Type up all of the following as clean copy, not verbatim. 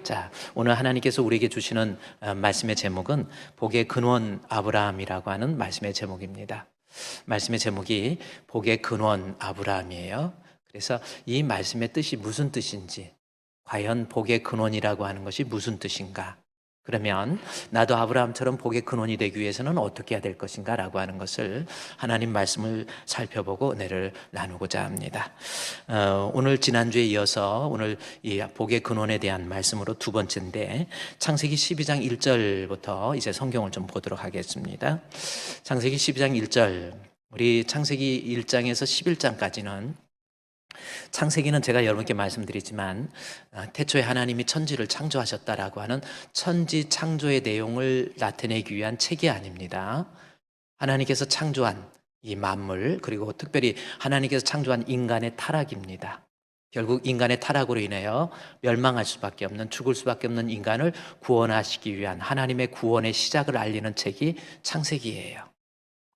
자, 오늘 하나님께서 우리에게 주시는 말씀의 제목은 복의 근원 아브라함이라고 하는 말씀의 제목입니다. 말씀의 제목이 복의 근원 아브라함이에요. 그래서 이 말씀의 뜻이 무슨 뜻인지, 과연 복의 근원이라고 하는 것이 무슨 뜻인가? 그러면 나도 아브라함처럼 복의 근원이 되기 위해서는 어떻게 해야 될 것인가 라고 하는 것을 하나님 말씀을 살펴보고 은혜를 나누고자 합니다. 오늘 지난주에 이어서 오늘 이 복의 근원에 대한 말씀으로 두 번째인데, 창세기 12장 1절부터 이제 성경을 좀 보도록 하겠습니다. 창세기 12장 1절, 우리 창세기 1장에서 11장까지는, 창세기는 제가 여러분께 말씀드리지만 태초에 하나님이 천지를 창조하셨다라고 하는 천지 창조의 내용을 나타내기 위한 책이 아닙니다. 하나님께서 창조한 이 만물, 그리고 특별히 하나님께서 창조한 인간의 타락입니다. 결국 인간의 타락으로 인하여 멸망할 수밖에 없는, 죽을 수밖에 없는 인간을 구원하시기 위한 하나님의 구원의 시작을 알리는 책이 창세기예요.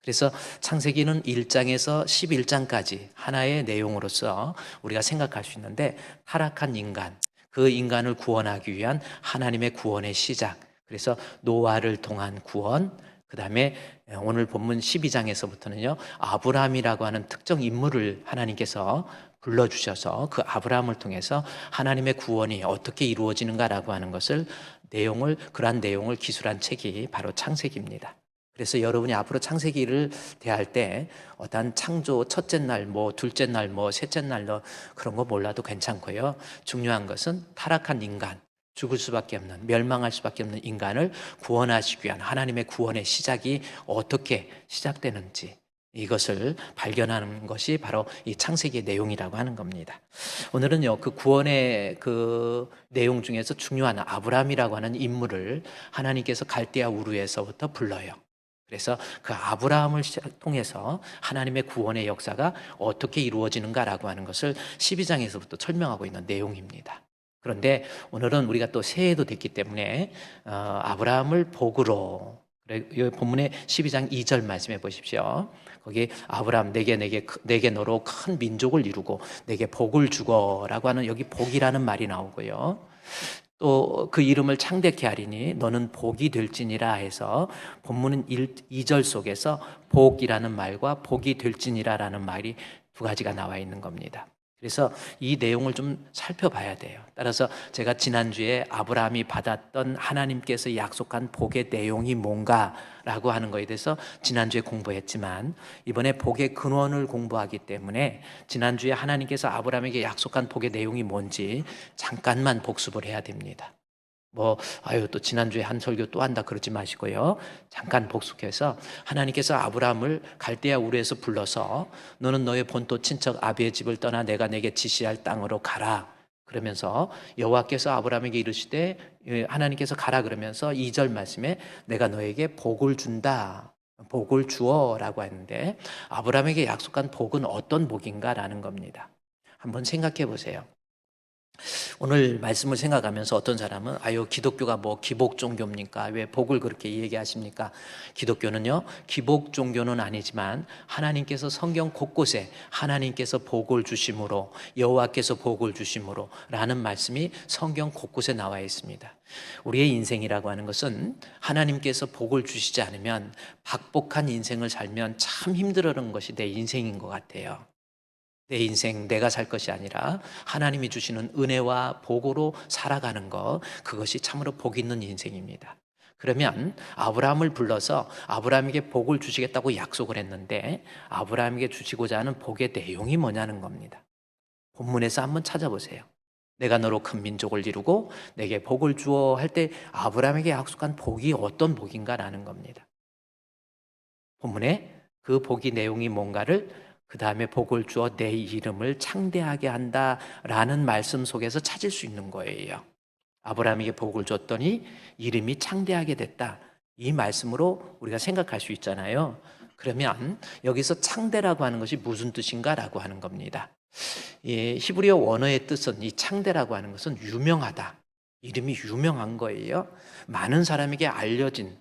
그래서 창세기는 1장에서 11장까지 하나의 내용으로서 우리가 생각할 수 있는데, 타락한 인간, 그 인간을 구원하기 위한 하나님의 구원의 시작, 그래서 노아를 통한 구원, 그 다음에 오늘 본문 12장에서부터는요 아브라함이라고 하는 특정 인물을 하나님께서 불러주셔서 그 아브라함을 통해서 하나님의 구원이 어떻게 이루어지는가라고 하는 것을 그러한 내용을 기술한 책이 바로 창세기입니다. 그래서 여러분이 앞으로 창세기를 대할 때 어떤 창조 첫째 날, 둘째 날, 셋째 날 그런 거 몰라도 괜찮고요. 중요한 것은 타락한 인간, 죽을 수밖에 없는, 멸망할 수밖에 없는 인간을 구원하시기 위한 하나님의 구원의 시작이 어떻게 시작되는지, 이것을 발견하는 것이 바로 이 창세기의 내용이라고 하는 겁니다. 오늘은요, 그 구원의 그 내용 중에서 중요한 아브라함이라고 하는 인물을 하나님께서 갈대아 우르에서부터 불러요. 그래서 그 아브라함을 통해서 하나님의 구원의 역사가 어떻게 이루어지는가라고 하는 것을 12장에서부터 설명하고 있는 내용입니다. 그런데 오늘은 우리가 또 새해도 됐기 때문에 아브라함을 복으로, 이 본문의 12장 2절 말씀해 보십시오. 거기 아브라함 내게 너로 큰 민족을 이루고 내게 복을 주거라고 하는, 여기 복이라는 말이 나오고요. 또 그 이름을 창대케 하리니 너는 복이 될지니라 해서 본문은 2절 속에서 복이라는 말과 복이 될지니라라는 말이 두 가지가 나와 있는 겁니다. 그래서 이 내용을 좀 살펴봐야 돼요. 따라서 제가 지난주에 아브라함이 받았던 하나님께서 약속한 복의 내용이 뭔가라고 하는 것에 대해서 지난주에 공부했지만, 이번에 복의 근원을 공부하기 때문에 지난주에 하나님께서 아브라함에게 약속한 복의 내용이 뭔지 잠깐만 복습을 해야 됩니다. 또 지난주에 한 설교 또 한다 그러지 마시고요. 잠깐 복습해서, 하나님께서 아브라함을 갈대아 우르에서 불러서 너는 너의 본토 친척 아비의 집을 떠나 내가 내게 지시할 땅으로 가라 그러면서, 여호와께서 아브라함에게 이르시되, 하나님께서 가라 그러면서 2절 말씀에 내가 너에게 복을 준다, 복을 주어 라고 했는데, 아브라함에게 약속한 복은 어떤 복인가라는 겁니다. 한번 생각해 보세요. 오늘 말씀을 생각하면서 어떤 사람은 기독교가 기복 종교입니까? 왜 복을 그렇게 얘기하십니까? 기독교는요, 기복 종교는 아니지만 하나님께서 성경 곳곳에 하나님께서 복을 주심으로, 여호와께서 복을 주심으로 라는 말씀이 성경 곳곳에 나와 있습니다. 우리의 인생이라고 하는 것은 하나님께서 복을 주시지 않으면, 박복한 인생을 살면 참 힘들어하는 것이 내 인생인 것 같아요. 내 인생 내가 살 것이 아니라 하나님이 주시는 은혜와 복으로 살아가는 것, 그것이 참으로 복 있는 인생입니다. 그러면 아브라함을 불러서 아브라함에게 복을 주시겠다고 약속을 했는데, 아브라함에게 주시고자 하는 복의 내용이 뭐냐는 겁니다. 본문에서 한번 찾아보세요. 내가 너로 큰 민족을 이루고 내게 복을 주어 할 때 아브라함에게 약속한 복이 어떤 복인가라는 겁니다. 본문에 그 복의 내용이 뭔가를, 그 다음에 복을 주어 내 이름을 창대하게 한다라는 말씀 속에서 찾을 수 있는 거예요. 아브라함에게 복을 줬더니 이름이 창대하게 됐다, 이 말씀으로 우리가 생각할 수 있잖아요. 그러면 여기서 창대라고 하는 것이 무슨 뜻인가라고 하는 겁니다. 히브리어 원어의 뜻은, 이 창대라고 하는 것은 유명하다, 이름이 유명한 거예요. 많은 사람에게 알려진,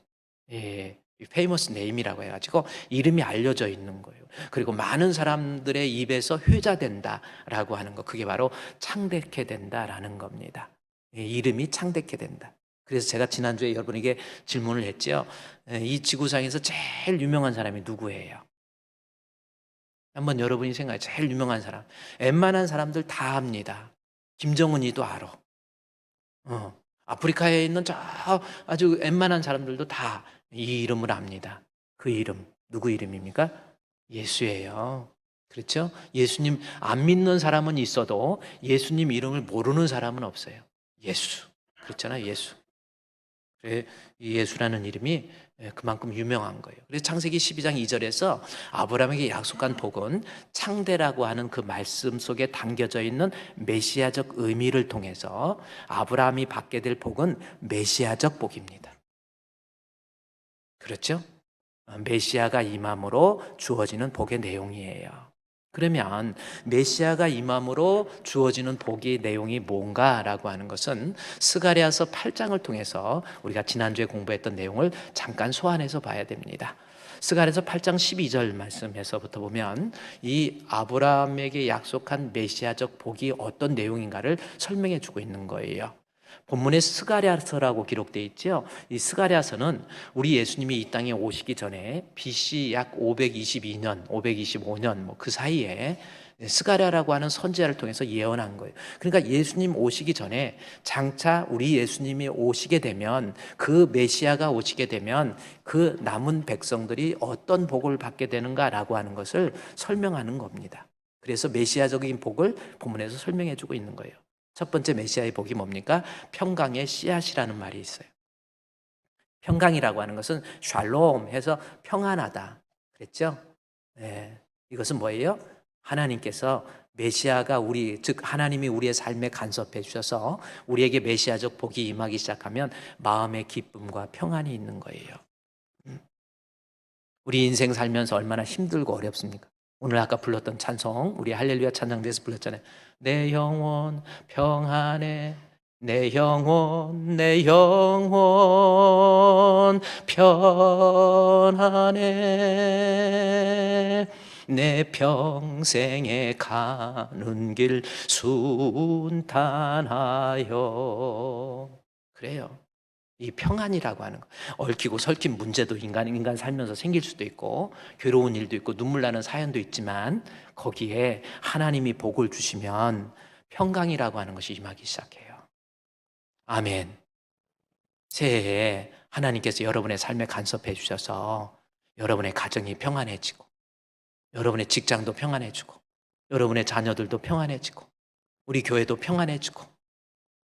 페이머스 네임이라고 해가지고 이름이 알려져 있는 거예요. 그리고 많은 사람들의 입에서 회자된다라고 하는 것, 그게 바로 창대케 된다라는 겁니다. 이름이 창대케 된다. 그래서 제가 지난주에 여러분에게 질문을 했죠. 이 지구상에서 제일 유명한 사람이 누구예요? 한번 여러분이 생각해. 제일 유명한 사람. 웬만한 사람들 다 압니다. 김정은이도 알아. 아프리카에 있는 저 아주 웬만한 사람들도 다 이 이름을 압니다. 그 이름, 누구 이름입니까? 예수예요. 그렇죠? 예수님 안 믿는 사람은 있어도 예수님 이름을 모르는 사람은 없어요. 예수. 그렇잖아요, 예수. 이 예수라는 이름이 그만큼 유명한 거예요. 그래서 창세기 12장 2절에서 아브라함에게 약속한 복은 창대라고 하는 그 말씀 속에 담겨져 있는 메시아적 의미를 통해서 아브라함이 받게 될 복은 메시아적 복입니다. 그렇죠? 메시아가 임함으로 주어지는 복의 내용이에요. 그러면 메시아가 임함으로 주어지는 복의 내용이 뭔가라고 하는 것은 스가랴서 8장을 통해서 우리가 지난주에 공부했던 내용을 잠깐 소환해서 봐야 됩니다. 스가랴서 8장 12절 말씀에서부터 보면 이 아브라함에게 약속한 메시아적 복이 어떤 내용인가를 설명해 주고 있는 거예요. 본문에 스가랴서라고 기록되어 있죠. 이 스가랴서는 우리 예수님이 이 땅에 오시기 전에 BC 약 522년, 525년 그 사이에 스가랴라고 하는 선지자를 통해서 예언한 거예요. 그러니까 예수님 오시기 전에 장차 우리 예수님이 오시게 되면 그 메시아가 오시게 되면 그 남은 백성들이 어떤 복을 받게 되는가라고 하는 것을 설명하는 겁니다. 그래서 메시아적인 복을 본문에서 설명해 주고 있는 거예요. 첫 번째 메시아의 복이 뭡니까? 평강의 씨앗이라는 말이 있어요. 평강이라고 하는 것은 샬롬 해서 평안하다 그랬죠? 네. 이것은 뭐예요? 하나님께서 메시아가 즉 하나님이 우리의 삶에 간섭해 주셔서 우리에게 메시아적 복이 임하기 시작하면 마음의 기쁨과 평안이 있는 거예요. 우리 인생 살면서 얼마나 힘들고 어렵습니까? 오늘 아까 불렀던 찬송, 우리 할렐루야 찬양대에서 불렀잖아요. 내 영혼 평안해, 내 영혼 편안해, 내 평생에 가는 길 순탄하여. 그래요. 이 평안이라고 하는 거, 얽히고 설킨 문제도 인간 살면서 생길 수도 있고 괴로운 일도 있고 눈물 나는 사연도 있지만 거기에 하나님이 복을 주시면 평강이라고 하는 것이 임하기 시작해요. 아멘. 새해에 하나님께서 여러분의 삶에 간섭해 주셔서 여러분의 가정이 평안해지고 여러분의 직장도 평안해지고 여러분의 자녀들도 평안해지고 우리 교회도 평안해지고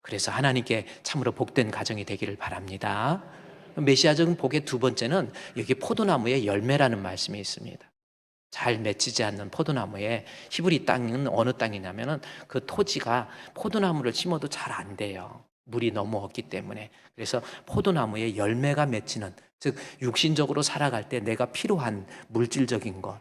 그래서 하나님께 참으로 복된 가정이 되기를 바랍니다. 메시아적인 복의 두 번째는 여기 포도나무의 열매라는 말씀이 있습니다. 잘 맺히지 않는 포도나무에 히브리 땅은 어느 땅이냐면은 그 토지가 포도나무를 심어도 잘 안 돼요. 물이 너무 없기 때문에. 그래서 포도나무에 열매가 맺히는, 즉 육신적으로 살아갈 때 내가 필요한 물질적인 것,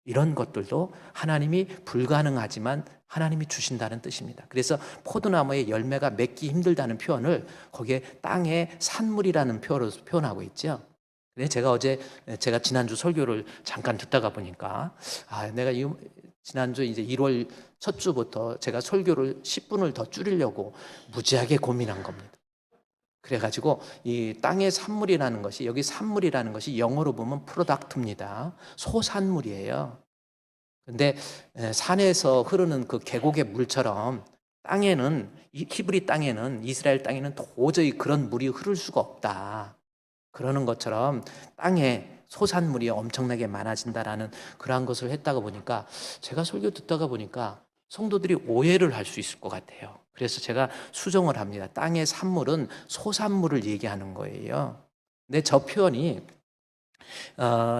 이런 것들도 하나님이 불가능하지만 하나님이 주신다는 뜻입니다. 그래서 포도나무에 열매가 맺기 힘들다는 표현을 거기에 땅의 산물이라는 표현으로 표현하고 있죠. 제가 지난주 설교를 잠깐 듣다가 보니까 내가 지난주 이제 1월 첫 주부터 제가 설교를 10분을 더 줄이려고 무지하게 고민한 겁니다. 그래가지고 이 땅의 산물이라는 것이, 여기 산물이라는 것이 영어로 보면 프로덕트입니다. 소산물이에요. 근데 산에서 흐르는 그 계곡의 물처럼 땅에는, 히브리 땅에는, 이스라엘 땅에는 도저히 그런 물이 흐를 수가 없다. 그러는 것처럼 땅에 소산물이 엄청나게 많아진다라는 그러한 것을 했다가 보니까, 제가 설교 듣다가 보니까 성도들이 오해를 할 수 있을 것 같아요. 그래서 제가 수정을 합니다. 땅의 산물은 소산물을 얘기하는 거예요. 근데 저 표현이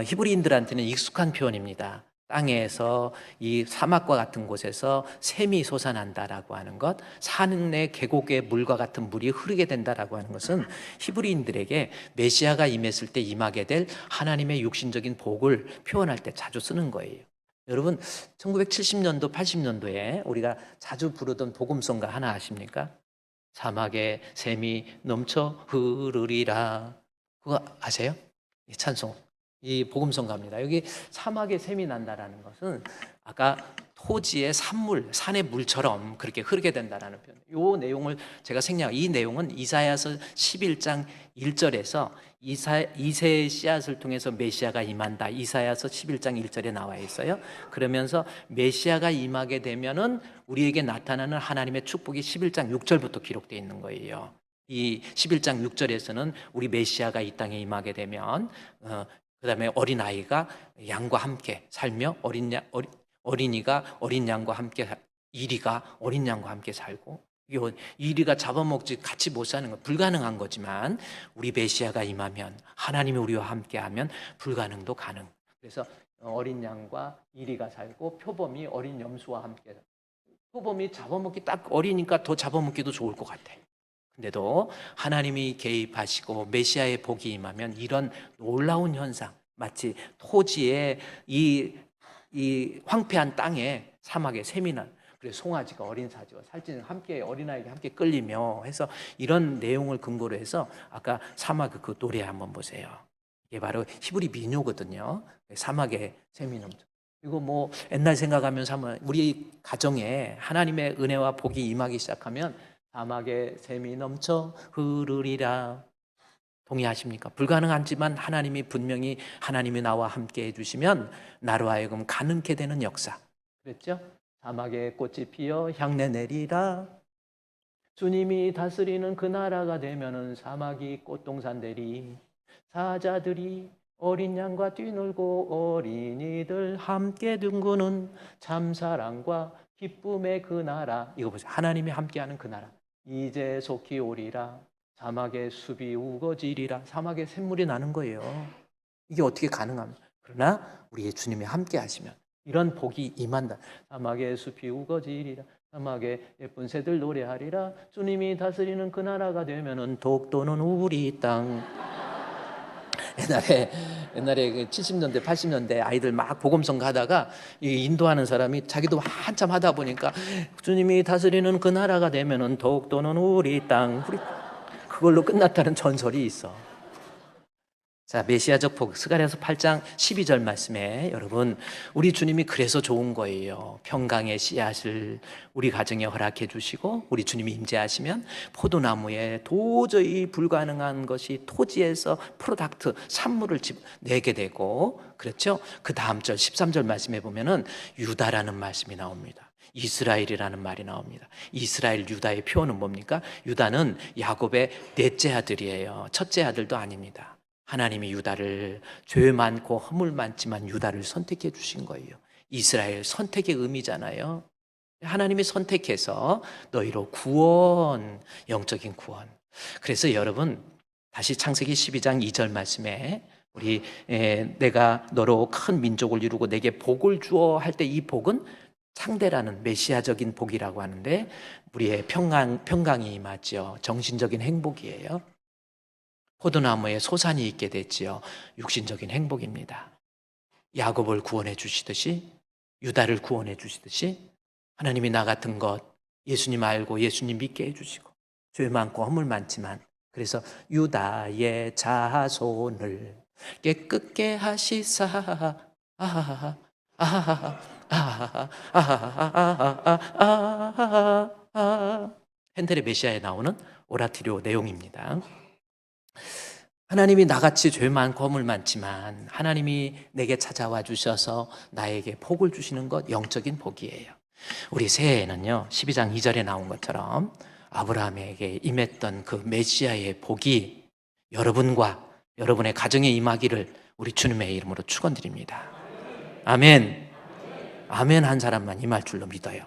히브리인들한테는 익숙한 표현입니다. 땅에서 이 사막과 같은 곳에서 샘이 솟아난다라고 하는 것, 산의 계곡의 물과 같은 물이 흐르게 된다라고 하는 것은 히브리인들에게 메시아가 임했을 때 임하게 될 하나님의 육신적인 복을 표현할 때 자주 쓰는 거예요. 여러분 1970년도 80년도에 우리가 자주 부르던 복음송가 하나 아십니까? 사막에 샘이 넘쳐 흐르리라. 그거 아세요? 이 찬송, 이 복음송가입니다. 여기 사막에 샘이 난다라는 것은 아까 토지의 산물, 산의 물처럼 그렇게 흐르게 된다는 표현. 이 내용을 제가 생략. 이 내용은 이사야서 11장 1절에서 이새의 씨앗을 통해서 메시아가 임한다. 이사야서 11장 1절에 나와 있어요. 그러면서 메시아가 임하게 되면은 우리에게 나타나는 하나님의 축복이 11장 6절부터 기록되어 있는 거예요. 이 11장 6절에서는 우리 메시아가 이 땅에 임하게 되면 그다음에 어린아이가 양과 함께 살며 어린이가 어린 양과 함께, 이리가 어린 양과 함께 살고, 이리가 잡아먹지 같이 못 사는 건 불가능한 거지만 우리 메시아가 임하면, 하나님이 우리와 함께하면 불가능도 가능. 그래서 어린 양과 이리가 살고 표범이 어린 염소와 함께. 표범이 잡아먹기 딱 어리니까 더 잡아먹기도 좋을 것 같아. 근데도 하나님이 개입하시고 메시아의 복이 임하면 이런 놀라운 현상, 마치 토지에 이 황폐한 땅에, 사막에 세미나, 그래서 송아지가 어린 사지와 살찌는 함께, 어린아이가 함께 끌리며 해서, 이런 내용을 근거로 해서 아까 사막 그 노래 한번 보세요. 이게 바로 히브리 민요거든요. 사막의 샘이 넘쳐. 이거 뭐 옛날 생각하면 우리 가정에 하나님의 은혜와 복이 임하기 시작하면 사막의 샘이 넘쳐 흐르리라. 동의하십니까? 불가능하지만 하나님이 분명히, 하나님이 나와 함께 해주시면 나로 하여금 가능케 되는 역사. 그랬죠? 사막에 꽃이 피어 향내 내리라. 주님이 다스리는 그 나라가 되면은 사막이 꽃동산 되리. 사자들이 어린 양과 뛰놀고 어린이들 함께 둥그는 참사랑과 기쁨의 그 나라. 이거 보세요. 하나님이 함께하는 그 나라. 이제 속히 오리라. 사막의 숲이 우거지리라. 사막에 샘물이 나는 거예요. 이게 어떻게 가능합니까? 그러나 우리의 주님이 함께 하시면 이런 복이 임한다. 사막의 숲이 우거지리라. 사막에 예쁜 새들 노래하리라. 주님이 다스리는 그 나라가 되면은 독도는 우리 땅. 옛날에 70년대 80년대 아이들 막 복음성 가다가 인도하는 사람이 자기도 한참 하다 보니까 주님이 다스리는 그 나라가 되면은 독도는 우리 땅, 그걸로 끝났다는 전설이 있어. 자, 메시아적 복, 스가랴서 8장 12절 말씀에, 여러분, 우리 주님이 그래서 좋은 거예요. 평강의 씨앗을 우리 가정에 허락해 주시고, 우리 주님이 임재하시면 포도나무에 도저히 불가능한 것이 토지에서 프로덕트, 산물을 내게 되고, 그렇죠? 그 다음 절 13절 말씀에 보면은 유다라는 말씀이 나옵니다. 이스라엘이라는 말이 나옵니다. 이스라엘, 유다의 표현은 뭡니까? 유다는 야곱의 넷째 아들이에요. 첫째 아들도 아닙니다. 하나님이 유다를, 죄 많고 허물 많지만 유다를 선택해 주신 거예요. 이스라엘, 선택의 의미잖아요. 하나님이 선택해서 너희로 구원, 영적인 구원. 그래서 여러분, 다시 창세기 12장 2절 말씀에 내가 너로 큰 민족을 이루고 내게 복을 주어 할 때, 이 복은 상대라는 메시아적인 복이라고 하는데, 우리의 평강이 임하죠. 정신적인 행복이에요. 포도나무에 소산이 있게 됐지요. 육신적인 행복입니다. 야곱을 구원해 주시듯이, 유다를 구원해 주시듯이, 하나님이 나 같은 것, 예수님 알고 예수님 믿게 해주시고, 죄 많고 허물 많지만, 그래서 유다의 자손을 깨끗게 하시사, 아하하하, 아하하하, 아하하하, 아하하하. 헨델의 메시아에 나오는 오라티료 내용입니다. 하나님이 나같이 죄 많고 허물 많지만 하나님이 내게 찾아와 주셔서 나에게 복을 주시는 것, 영적인 복이에요. 우리 새해에는요, 12장 2절에 나온 것처럼 아브라함에게 임했던 그 메시아의 복이 여러분과 여러분의 가정에 임하기를 우리 주님의 이름으로 축원드립니다. 아멘. 아멘 한 사람만 임할 줄로 믿어요.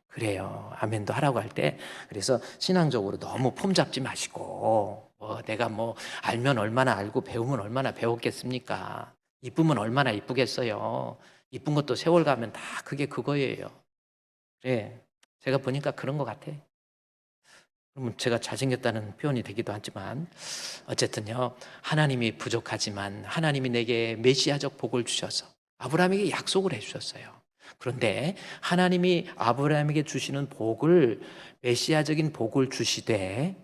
그래요. 아멘도 하라고 할 때, 그래서 신앙적으로 너무 폼 잡지 마시고, 내가 알면 얼마나 알고 배우면 얼마나 배웠겠습니까? 이쁘면 얼마나 이쁘겠어요. 이쁜 것도 세월 가면 다 그게 그거예요. 그래, 제가 보니까 그런 것 같아. 그러면 제가 잘생겼다는 표현이 되기도 하지만, 어쨌든요, 하나님이 부족하지만 하나님이 내게 메시아적 복을 주셔서 아브라함에게 약속을 해주셨어요. 그런데 하나님이 아브라함에게 주시는 복을, 메시아적인 복을 주시되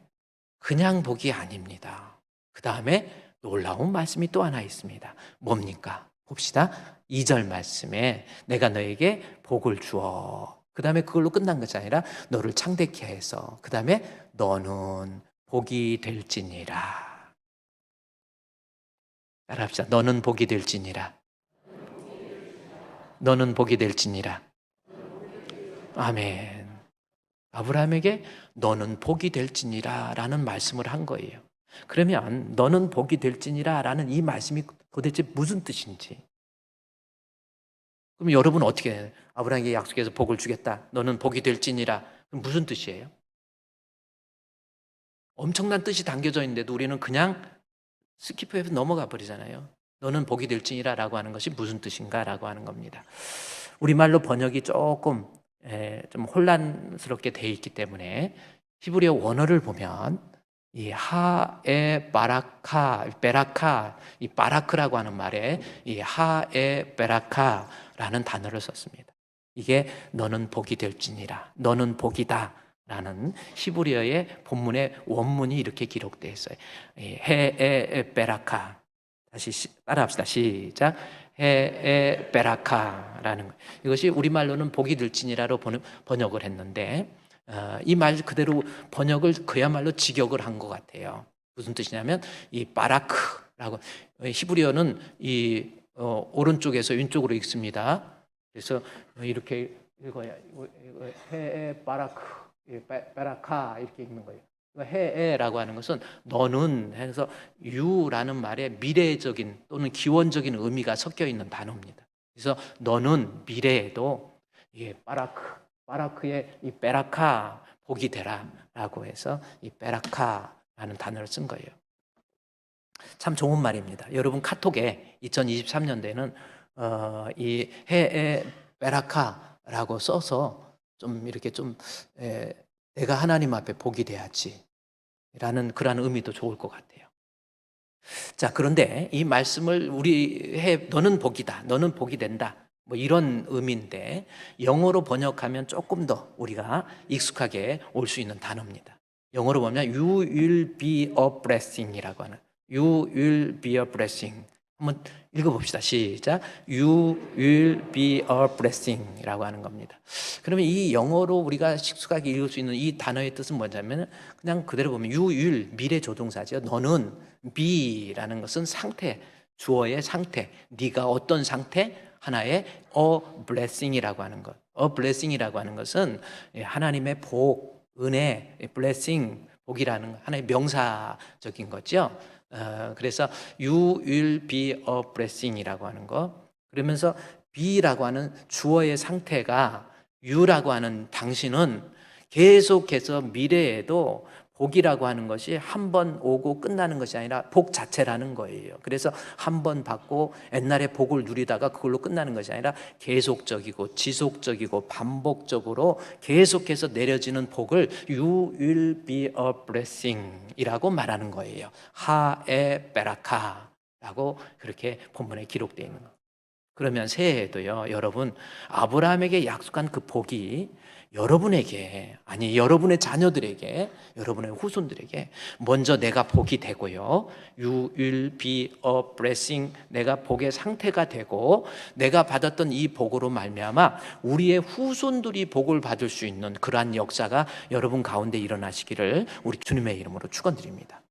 그냥 복이 아닙니다. 그 다음에 놀라운 말씀이 또 하나 있습니다. 뭡니까? 봅시다. 2절 말씀에 내가 너에게 복을 주어. 그 다음에 그걸로 끝난 것이 아니라 너를 창대케 해서 그 다음에 너는 복이 될지니라. 따라합시다. 너는 복이 될지니라. 너는 복이 될지니라. 아멘. 아브라함에게 너는 복이 될지니라 라는 말씀을 한 거예요. 그러면 너는 복이 될지니라 라는 이 말씀이 도대체 무슨 뜻인지. 그럼 여러분 어떻게 해요? 아브라함에게 약속해서 복을 주겠다. 너는 복이 될지니라. 그럼 무슨 뜻이에요? 엄청난 뜻이 담겨져 있는데도 우리는 그냥 스킵해서 넘어가 버리잖아요. 너는 복이 될지니라 라고 하는 것이 무슨 뜻인가 라고 하는 겁니다. 우리말로 번역이 조금 좀 혼란스럽게 되어 있기 때문에 히브리어 원어를 보면 이 하에 베라카, 이 바라크라고 하는 말에 이 하에 베라카라는 단어를 썼습니다. 이게 너는 복이 될지니라, 너는 복이다 라는 히브리어의 본문의 원문이 이렇게 기록되어 있어요. 해에 베라카. 다시 따라합시다. 시작. 해에 베라카라는 거. 이것이 우리말로는 복이 될지니라로 번역을 했는데 이 말 그대로 번역을 그야말로 직역을 한 것 같아요. 무슨 뜻이냐면 이 바라크라고, 히브리어는 이 오른쪽에서 왼쪽으로 읽습니다. 그래서 이렇게 읽어야 해에 바라크, 베라카 이렇게 읽는 거예요. 해에라고 하는 것은 너는 해서 유라는 말에 미래적인 또는 기원적인 의미가 섞여 있는 단어입니다. 그래서 너는 미래에도 바라크의 이 베라카 복이 되라라고 해서 이 베라카라는 단어를 쓴 거예요. 참 좋은 말입니다. 여러분 카톡에 2023년도에는 이 해에 베라카라고 써서 좀 이렇게 좀 내가 하나님 앞에 복이 돼야지 라는 그런 의미도 좋을 것 같아요. 자, 그런데 이 말씀을 너는 복이다, 너는 복이 된다, 뭐 이런 의미인데 영어로 번역하면 조금 더 우리가 익숙하게 올 수 있는 단어입니다. 영어로 보면 You will be a blessing이라고 하는, You will be a blessing. 한번 읽어봅시다. 시작. You will be a blessing이라고 하는 겁니다. 그러면 이 영어로 우리가 익숙하게 읽을 수 있는 이 단어의 뜻은 뭐냐면 그냥 그대로 보면 you will, 미래 조동사죠. 너는, be라는 것은 상태, 주어의 상태, 네가 어떤 상태? 하나의 a blessing이라고 하는 것. a blessing이라고 하는 것은 하나님의 복, 은혜, blessing, 복이라는 하나의 명사적인 거죠. 그래서 you will be a blessing이라고 하는 거. 그러면서 be라고 하는 주어의 상태가 you라고 하는 당신은 계속해서 미래에도 복이라고 하는 것이 한 번 오고 끝나는 것이 아니라 복 자체라는 거예요. 그래서 한 번 받고 옛날에 복을 누리다가 그걸로 끝나는 것이 아니라 계속적이고 지속적이고 반복적으로 계속해서 내려지는 복을 You will be a blessing 이라고 말하는 거예요. 하에 베라카라고 그렇게 본문에 기록되어 있는 거예요. 그러면 새해에도요, 여러분, 아브라함에게 약속한 그 복이 여러분에게, 아니 여러분의 자녀들에게, 여러분의 후손들에게 먼저 내가 복이 되고요, You will be a blessing, 내가 복의 상태가 되고 내가 받았던 이 복으로 말미암아 우리의 후손들이 복을 받을 수 있는 그러한 역사가 여러분 가운데 일어나시기를 우리 주님의 이름으로 축원드립니다.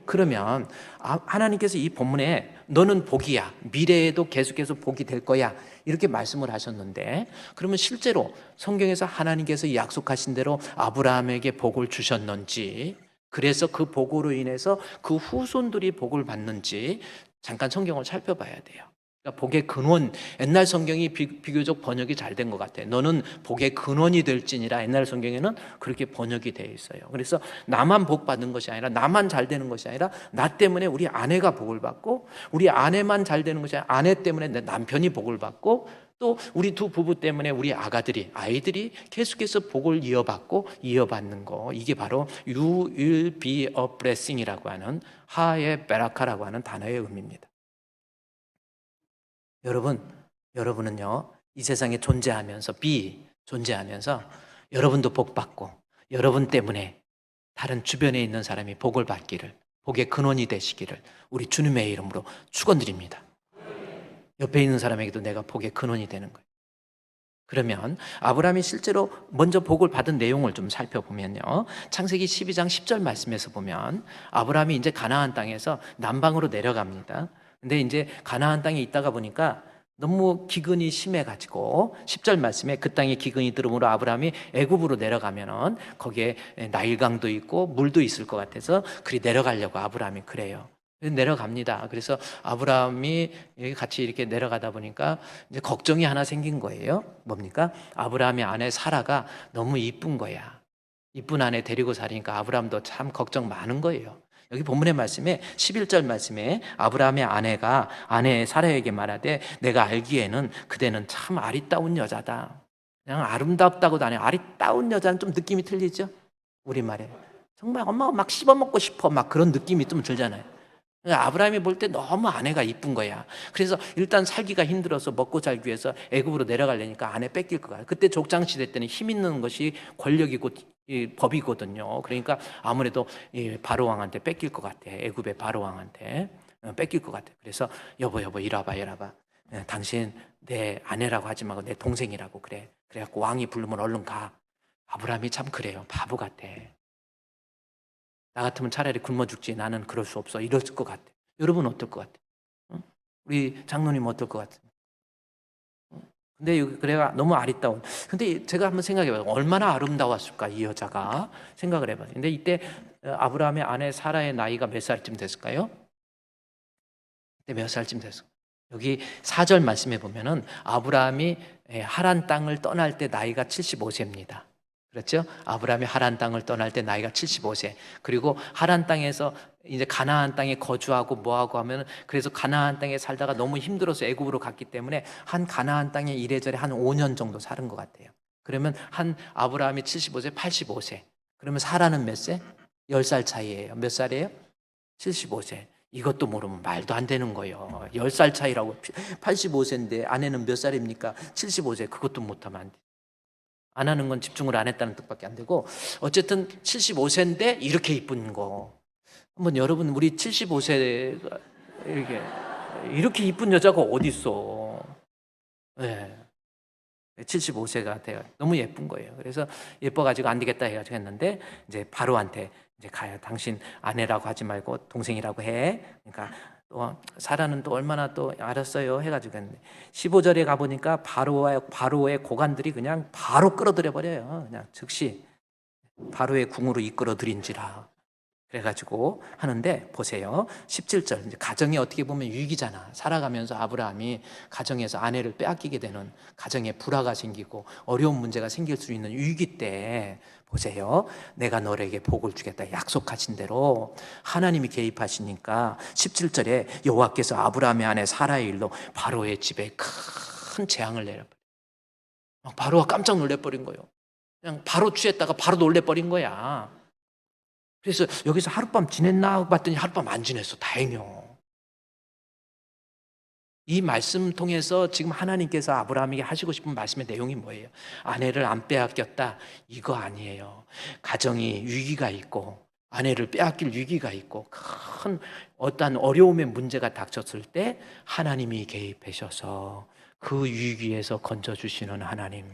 그러면 하나님께서 이 본문에 너는 복이야, 미래에도 계속해서 복이 될 거야 이렇게 말씀을 하셨는데, 그러면 실제로 성경에서 하나님께서 약속하신 대로 아브라함에게 복을 주셨는지, 그래서 그 복으로 인해서 그 후손들이 복을 받는지 잠깐 성경을 살펴봐야 돼요. 그러니까 복의 근원, 옛날 성경이 비교적 번역이 잘 된 것 같아요. 너는 복의 근원이 될지니라, 옛날 성경에는 그렇게 번역이 되어 있어요. 그래서 나만 복 받는 것이 아니라, 나만 잘 되는 것이 아니라 나 때문에 우리 아내가 복을 받고, 우리 아내만 잘 되는 것이 아니라 아내 때문에 내 남편이 복을 받고, 또 우리 두 부부 때문에 우리 아이들이 계속해서 복을 이어받는 거, 이게 바로 You will be a blessing이라고 하는, 하의 베라카라고 하는 단어의 의미입니다. 여러분은요, 이 세상에 존재하면서 여러분도 복 받고 여러분 때문에 다른 주변에 있는 사람이 복을 받기를, 복의 근원이 되시기를 우리 주님의 이름으로 축원드립니다. 옆에 있는 사람에게도 내가 복의 근원이 되는 거예요. 그러면 아브라함이 실제로 먼저 복을 받은 내용을 좀 살펴보면요. 창세기 12장 10절 말씀에서 보면 아브라함이 이제 가나안 땅에서 남방으로 내려갑니다. 근데 이제 가나안 땅에 있다가 보니까 너무 기근이 심해가지고 10절 말씀에 그 땅에 기근이 들으므로 아브라함이 애굽으로 내려가면은 거기에 나일강도 있고 물도 있을 것 같아서 그리 내려가려고 아브라함이 그래요. 내려갑니다. 그래서 아브라함이 같이 이렇게 내려가다 보니까 이제 걱정이 하나 생긴 거예요. 뭡니까? 아브라함의 아내 사라가 너무 이쁜 거야. 이쁜 아내 데리고 살으니까 아브라함도 참 걱정 많은 거예요. 여기 본문의 말씀에 11절 말씀에 아브라함의 아내가 아내 사라에게 말하되 내가 알기에는 그대는 참 아리따운 여자다. 그냥 아름답다고도 안 해요. 아리따운 여자는 좀 느낌이 틀리죠? 우리말에. 정말 엄마가 막 씹어먹고 싶어 막 그런 느낌이 좀 들잖아요. 아브라함이 볼 때 너무 아내가 이쁜 거야. 그래서 일단 살기가 힘들어서 먹고 살기 위해서 애굽으로 내려가려니까 아내 뺏길 거야. 그때 족장 시대 때는 힘 있는 것이 권력이고 법이거든요. 그러니까 아무래도 바로 왕한테 뺏길 것 같아. 애굽의 바로 왕한테 뺏길 것 같아. 그래서 여보 이리 와봐. 당신 내 아내라고 하지 말고 내 동생이라고 그래. 그래갖고 왕이 부르면 얼른 가. 아브라함이 참 그래요. 바보 같아. 나 같으면 차라리 굶어 죽지. 나는 그럴 수 없어. 이랬을 것 같아. 여러분 어떨 것 같아? 우리 장로님 어떨 것 같아? 근데 그래가 너무 아리따운. 근데 제가 한번 생각해봐요. 얼마나 아름다웠을까 이 여자가 생각을 해봐요. 근데 이때 아브라함의 아내 사라의 나이가 몇 살쯤 됐을까요? 그때 몇 살쯤 됐을까? 여기 4절 말씀해 보면은 아브라함이 하란 땅을 떠날 때 나이가 75세입니다. 그렇죠? 아브라함이 하란 땅을 떠날 때 나이가 75세. 그리고 하란 땅에서 이제 가나안 땅에 거주하고 뭐하고 하면 그래서 가나안 땅에 살다가 너무 힘들어서 애굽으로 갔기 때문에 한 가나안 땅에 이래저래 한 5년 정도 사는 것 같아요. 그러면 한 아브라함이 75세, 85세. 그러면 사라는 몇 세? 10살 차이예요. 몇 살이에요? 75세. 이것도 모르면 말도 안 되는 거예요. 10살 차이라고 85세인데 아내는 몇 살입니까? 75세. 그것도 못하면 안 돼. 안 하는 건 집중을 안 했다는 뜻밖에 안 되고 어쨌든 75세인데 이렇게 이쁜 거 한번 여러분 우리 75세가 이렇게 이쁜 여자가 어디 있어? 네. 75세가 돼요. 너무 예쁜 거예요. 그래서 예뻐가지고 안 되겠다 해가지고 했는데 이제 바로한테 이제 가요. 당신 아내라고 하지 말고 동생이라고 해. 그러니까 또 사라는 또 얼마나 또 알았어요 해가지고 했는데 15절에 가보니까 바로의 고관들이 그냥 바로 끌어들여 버려요. 그냥 즉시 바로의 궁으로 이끌어들인지라 그래가지고 하는데 보세요. 17절 이제 가정이 어떻게 보면 위기잖아. 살아가면서 아브라함이 가정에서 아내를 빼앗기게 되는 가정에 불화가 생기고 어려운 문제가 생길 수 있는 위기 때 보세요. 내가 너에게 복을 주겠다 약속하신 대로 하나님이 개입하시니까 17절에 여호와께서 아브라함의 아내 사라의 일로 바로의 집에 큰 재앙을 내려버려요. 바로가 깜짝 놀래버린 거예요. 그냥 바로 취했다가 바로 놀래버린 거야. 그래서 여기서 하룻밤 지냈나 봤더니 하룻밤 안 지냈어. 다행이요. 이 말씀 통해서 지금 하나님께서 아브라함에게 하시고 싶은 말씀의 내용이 뭐예요? 아내를 안 빼앗겼다. 이거 아니에요. 가정이 위기가 있고 아내를 빼앗길 위기가 있고 큰 어떤 어려움의 문제가 닥쳤을 때 하나님이 개입하셔서 그 위기에서 건져주시는 하나님.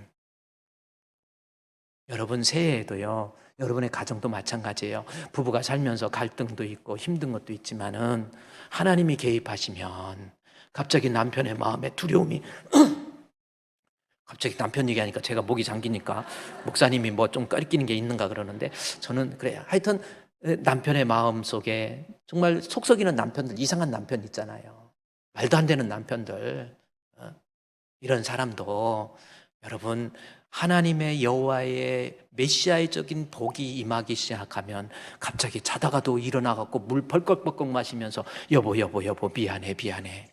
여러분 새해에도요. 여러분의 가정도 마찬가지예요. 부부가 살면서 갈등도 있고 힘든 것도 있지만은 하나님이 개입하시면 갑자기 남편의 마음에 두려움이 갑자기 남편 얘기하니까 제가 목이 잠기니까 목사님이 뭐 좀 끓이는 게 있는가 그러는데 저는 그래요. 하여튼 남편의 마음 속에 정말 속 썩이는 남편들 이상한 남편 있잖아요. 말도 안 되는 남편들 이런 사람도 여러분 하나님의 여호와의 메시아적인 복이 임하기 시작하면 갑자기 자다가도 일어나갖고 물 벌컥벌컥 마시면서 여보 미안해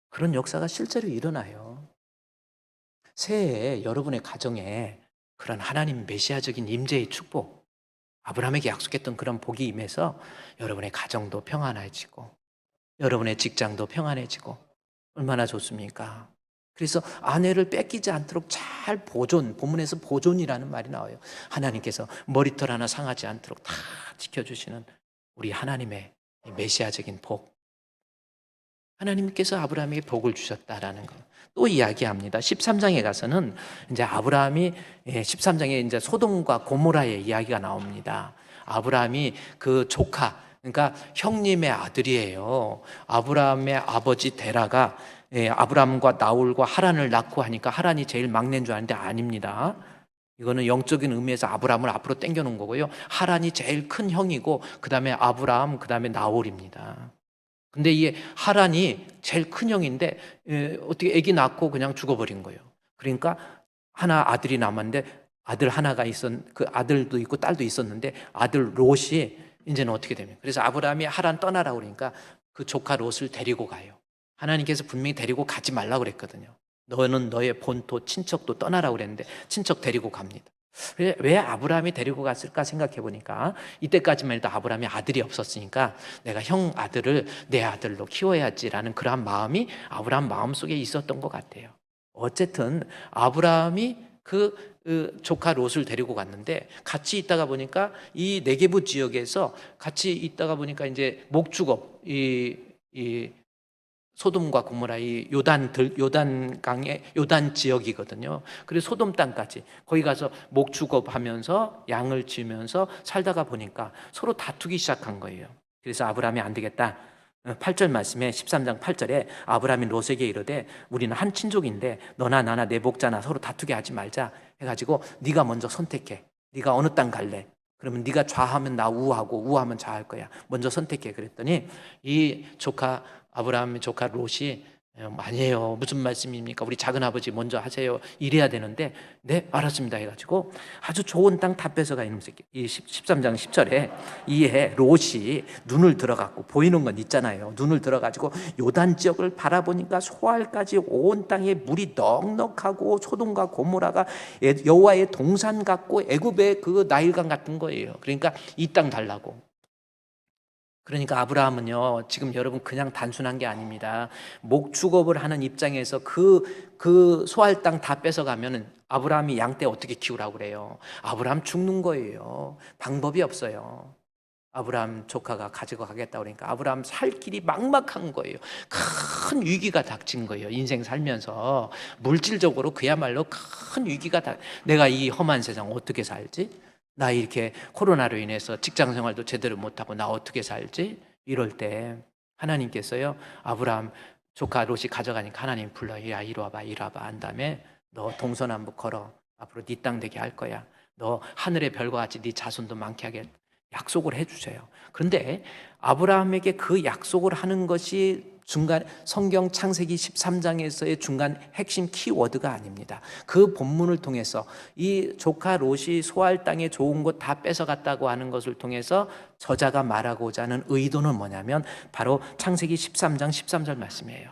그런 역사가 실제로 일어나요. 새해에 여러분의 가정에 그런 하나님 메시아적인 임재의 축복 아브라함에게 약속했던 그런 복이 임해서 여러분의 가정도 평안해지고 여러분의 직장도 평안해지고 얼마나 좋습니까? 그래서 아내를 뺏기지 않도록 잘 본문에서 보존이라는 말이 나와요. 하나님께서 머리털 하나 상하지 않도록 다 지켜주시는 우리 하나님의 메시아적인 복. 하나님께서 아브라함에게 복을 주셨다라는 거. 또 이야기합니다. 13장에 가서는 이제 아브라함이 13장에 이제 소돔과 고모라의 이야기가 나옵니다. 아브라함이 그 조카, 그러니까 형님의 아들이에요. 아브라함의 아버지 데라가 아브라함과 나홀과 하란을 낳고 하니까 하란이 제일 막내인 줄 아는데 아닙니다. 이거는 영적인 의미에서 아브라함을 앞으로 당겨놓은 거고요. 하란이 제일 큰 형이고 그 다음에 아브라함, 그 다음에 나홀입니다. 근데 이 하란이 제일 큰 형인데 어떻게 아기 낳고 그냥 죽어버린 거예요. 그러니까 하나 아들이 남았는데 아들 하나가 그 아들도 있고 딸도 있었는데 아들 롯이 이제는 어떻게 되면, 그래서 아브라함이 하란 떠나라고 그러니까 그 조카 롯을 데리고 가요. 하나님께서 분명히 데리고 가지 말라고 그랬거든요. 너는 너의 본토 친척도 떠나라고 그랬는데 친척 데리고 갑니다. 왜 아브라함이 데리고 갔을까 생각해 보니까 이때까지만 해도 아브라함이 아들이 없었으니까 내가 형 아들을 내 아들로 키워야지라는 그러한 마음이 아브라함 마음속에 있었던 것 같아요. 어쨌든 아브라함이 그 조카 롯을 데리고 갔는데 같이 있다가 보니까 이 네게부 지역에서 같이 있다가 보니까 이제 목축업, 이 소돔과 고모라 이 요단강의 요단 지역이거든요. 그래서 소돔 땅까지 거기 가서 목축업하면서 양을 치면서 살다가 보니까 서로 다투기 시작한 거예요. 그래서 아브라함이 안 되겠다. 8절 말씀에 13장 8절에 아브라함이 롯에게 이르되 우리는 한 친족인데 너나 나나 내 복자나 서로 다투게 하지 말자 해가지고 네가 먼저 선택해. 네가 어느 땅 갈래? 그러면 네가 좌하면 나 우하고 우하면 좌할 거야. 먼저 선택해. 그랬더니 이 조카 아브라함의 조카 롯이 아니에요. 무슨 말씀입니까? 우리 작은아버지 먼저 하세요. 이래야 되는데 네 알았습니다 해가지고 아주 좋은 땅 다 뺏어가. 이놈 새끼. 이 13장 10절에 이에 롯이 눈을 들어갔고 보이는 건 있잖아요. 눈을 들어가지고 요단 지역을 바라보니까 소알까지 온 땅에 물이 넉넉하고 소돔과 고모라가 여호와의 동산 같고 애굽의 그 나일강 같은 거예요. 그러니까 이 땅 달라고. 그러니까 아브라함은요, 지금 여러분 그냥 단순한 게 아닙니다. 목축업을 하는 입장에서 그 소할 땅 다 뺏어가면 아브라함이 양떼 어떻게 키우라고 그래요? 아브라함 죽는 거예요. 방법이 없어요. 아브라함 조카가 가지고 가겠다고 그러니까 아브라함 살 길이 막막한 거예요. 큰 위기가 닥친 거예요. 인생 살면서 물질적으로 그야말로 큰 위기가 내가 이 험한 세상 어떻게 살지? 나 이렇게 코로나로 인해서 직장 생활도 제대로 못하고 나 어떻게 살지? 이럴 때 하나님께서요, 아브라함 조카 롯이 가져가니까 하나님 불러. 야 이리 와봐 이리 와봐 한 다음에 너 동서남북 걸어. 앞으로 네 땅 되게 할 거야. 너 하늘의 별과 같이 네 자손도 많게 하게 약속을 해주세요. 그런데 아브라함에게 그 약속을 하는 것이 중간 성경 창세기 13장에서의 중간 핵심 키워드가 아닙니다. 그 본문을 통해서 이 조카 롯이 소알 땅에 좋은 곳 다 뺏어갔다고 하는 것을 통해서 저자가 말하고자 하는 의도는 뭐냐면 바로 창세기 13장 13절 말씀이에요.